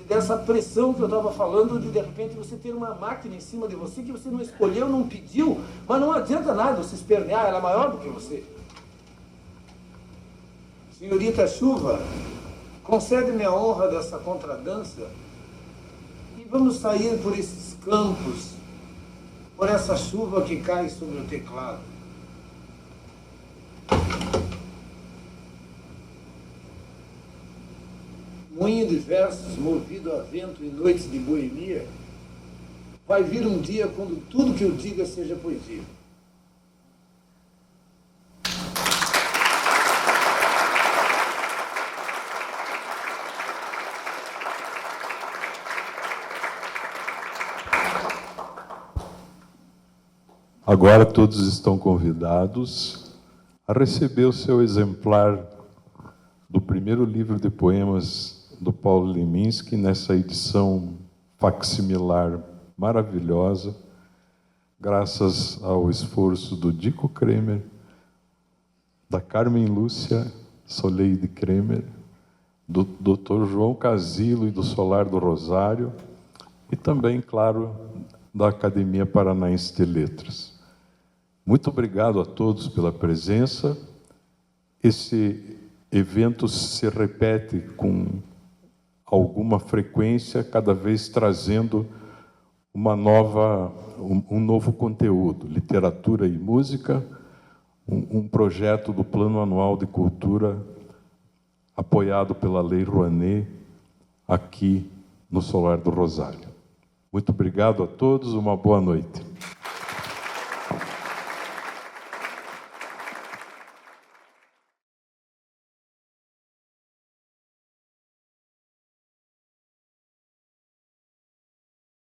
Dessa pressão que eu estava falando, de repente você ter uma máquina em cima de você que você não escolheu, não pediu, mas não adianta nada você espernear, ela é maior do que você. Senhorita Chuva, concede-me a honra dessa contradança e vamos sair por esses campos, por essa chuva que cai sobre o teclado. Moinho de versos, movido a vento em noites de boemia, vai vir um dia quando tudo que eu diga seja poesia. Agora todos estão convidados a receber o seu exemplar do primeiro livro de poemas do Paulo Leminski, nessa edição facsimilar maravilhosa, graças ao esforço do Dico Kremer, da Carmen Lúcia Soleide Kremer, do Dr. João Casilo e do Solar do Rosário, e também, claro, da Academia Paranaense de Letras. Muito obrigado a todos pela presença. Esse evento se repete com alguma frequência, cada vez trazendo um novo conteúdo, literatura e música, um projeto do Plano Anual de Cultura apoiado pela Lei Rouanet aqui no Solar do Rosário. Muito obrigado a todos, uma boa noite.